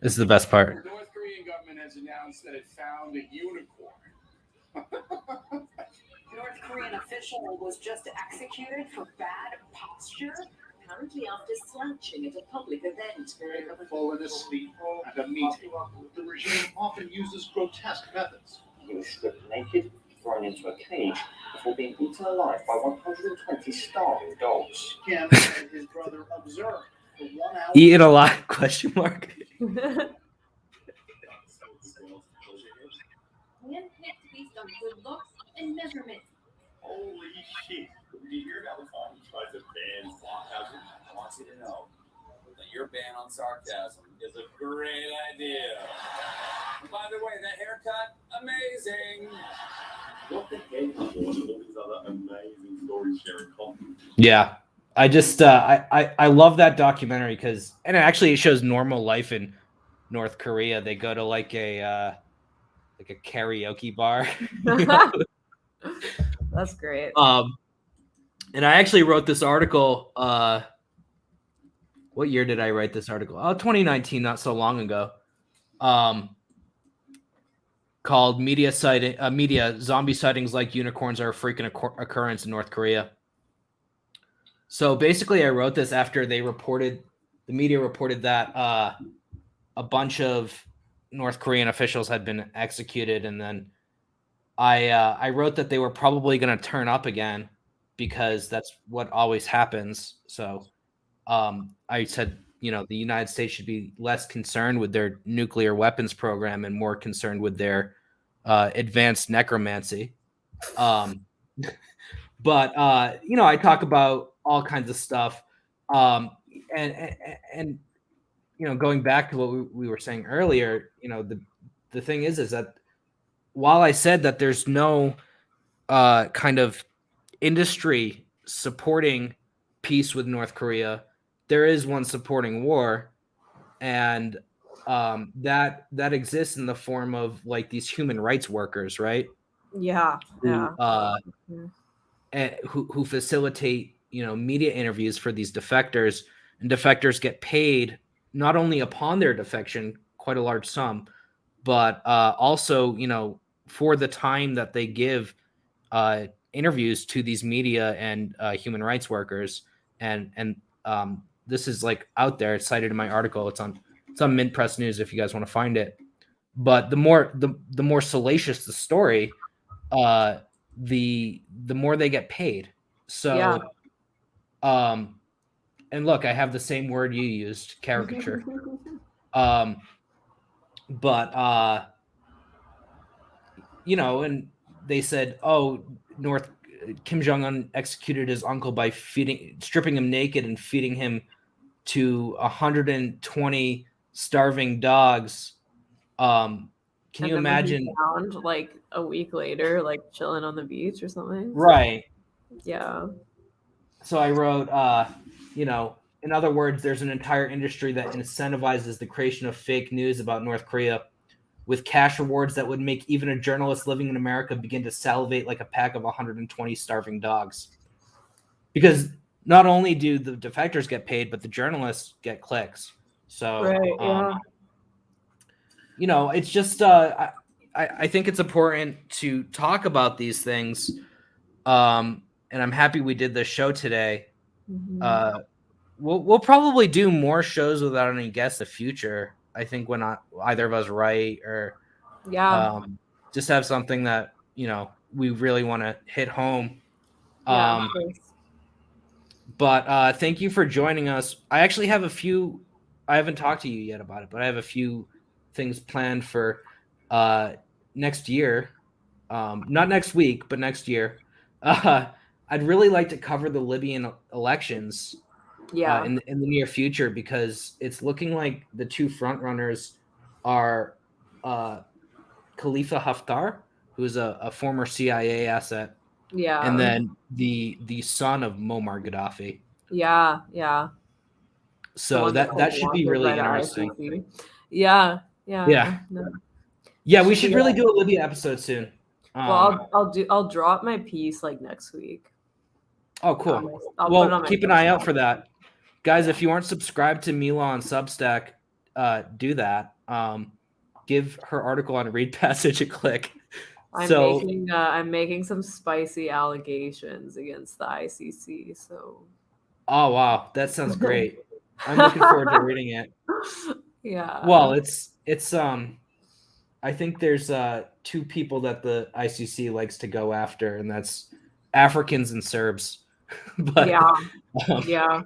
This is the best part. The North Korean government has announced that it found a unicorn. North Korean official was just executed for bad posture. apparently after slouching at a public event. They have fallen asleep at a meeting. The regime often uses grotesque methods. He was stripped naked, thrown into a cage, before being eaten alive by 120 starving dogs. Kim and his brother observed for 1 hour. Eat it alive? Question mark. Handpicked based on good looks and measurements. Holy shit. Did you hear about the time he tried to ban sarcasm? I want you to know that your ban on sarcasm is a great idea. And by the way, that haircut, amazing. What the heck is all these other amazing stories sharing content? Yeah, I just I love that documentary because, and actually it shows normal life in North Korea. They go to like a karaoke bar. That's great. And I actually wrote this article. What year did I write this article? Oh, 2019, not so long ago. Called media zombie sightings like unicorns are a frequent occurrence in North Korea. So basically I wrote this after the media reported that a bunch of North Korean officials had been executed, and then I wrote that they were probably going to turn up again because that's what always happens. So I said, the United States should be less concerned with their nuclear weapons program and more concerned with their advanced necromancy. But I talk about all kinds of stuff, and going back to what we were saying earlier, the thing is that while I said that there's no kind of industry supporting peace with North Korea, there is one supporting war, and that exists in the form of like these human rights workers, right? Yeah. Who facilitate media interviews for these defectors, and defectors get paid not only upon their defection, quite a large sum, but also for the time that they give interviews to these media and human rights workers, and this is like out there. It's cited in my article. It's on Mint Press News if you guys want to find it. But the more salacious the story, the more they get paid. So, yeah. And look, I have the same word you used, caricature. But and they said, oh, Kim Jong-un executed his uncle by stripping him naked and feeding him to 120 starving dogs. Can you imagine? Found like a week later, like chilling on the beach or something. Right. Yeah. So I wrote, in other words, there's an entire industry that incentivizes the creation of fake news about North Korea with cash rewards that would make even a journalist living in America begin to salivate like a pack of 120 starving dogs. Because not only do the defectors get paid, but the journalists get clicks. So, right, yeah. It's just, I think it's important to talk about these things. And I'm happy we did this show today. Mm-hmm. We'll probably do more shows without any guests in the future. I think when either of us write or just have something that we really want to hit home. But thank you for joining us. I actually have I haven't talked to you yet about it, but I have a few things planned for next year. Not next week, but next year. I'd really like to cover the Libyan elections in the near future, because it's looking like the two front runners are Khalifa Haftar, who's a former CIA asset, and then the son of Muammar Gaddafi. Yeah. So that should be really interesting. Yeah. No. Yeah, we should really do a Libya episode soon. Well, I'll drop my piece like next week. Oh, cool. Well, keep an eye out for that. Guys, if you aren't subscribed to Mila on Substack, do that. Give her article on Read Passage a click. I'm making some spicy allegations against the ICC. So Oh wow, that sounds great. I'm looking forward to reading it. Yeah. Well, it's I think there's two people that the ICC likes to go after, and that's Africans and Serbs. But Yeah.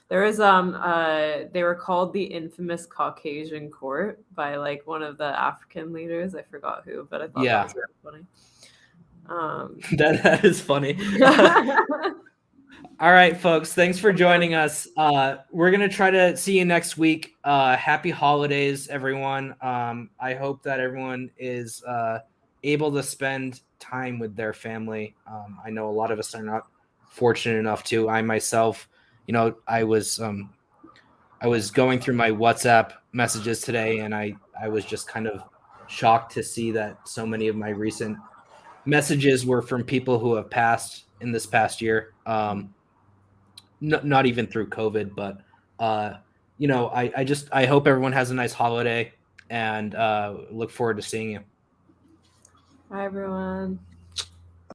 There was they were called the infamous Caucasian court by like one of the African leaders. I forgot who, but I thought that was really funny. that is funny. All right, folks. Thanks for joining us. We're gonna try to see you next week. Happy holidays, everyone. I hope that everyone is able to spend time with their family. I know a lot of us are not fortunate enough to. I myself, I was going through my WhatsApp messages today, and I was just kind of shocked to see that so many of my recent messages were from people who have passed in this past year. Not even through COVID, but I hope everyone has a nice holiday, and look forward to seeing you. Bye, everyone.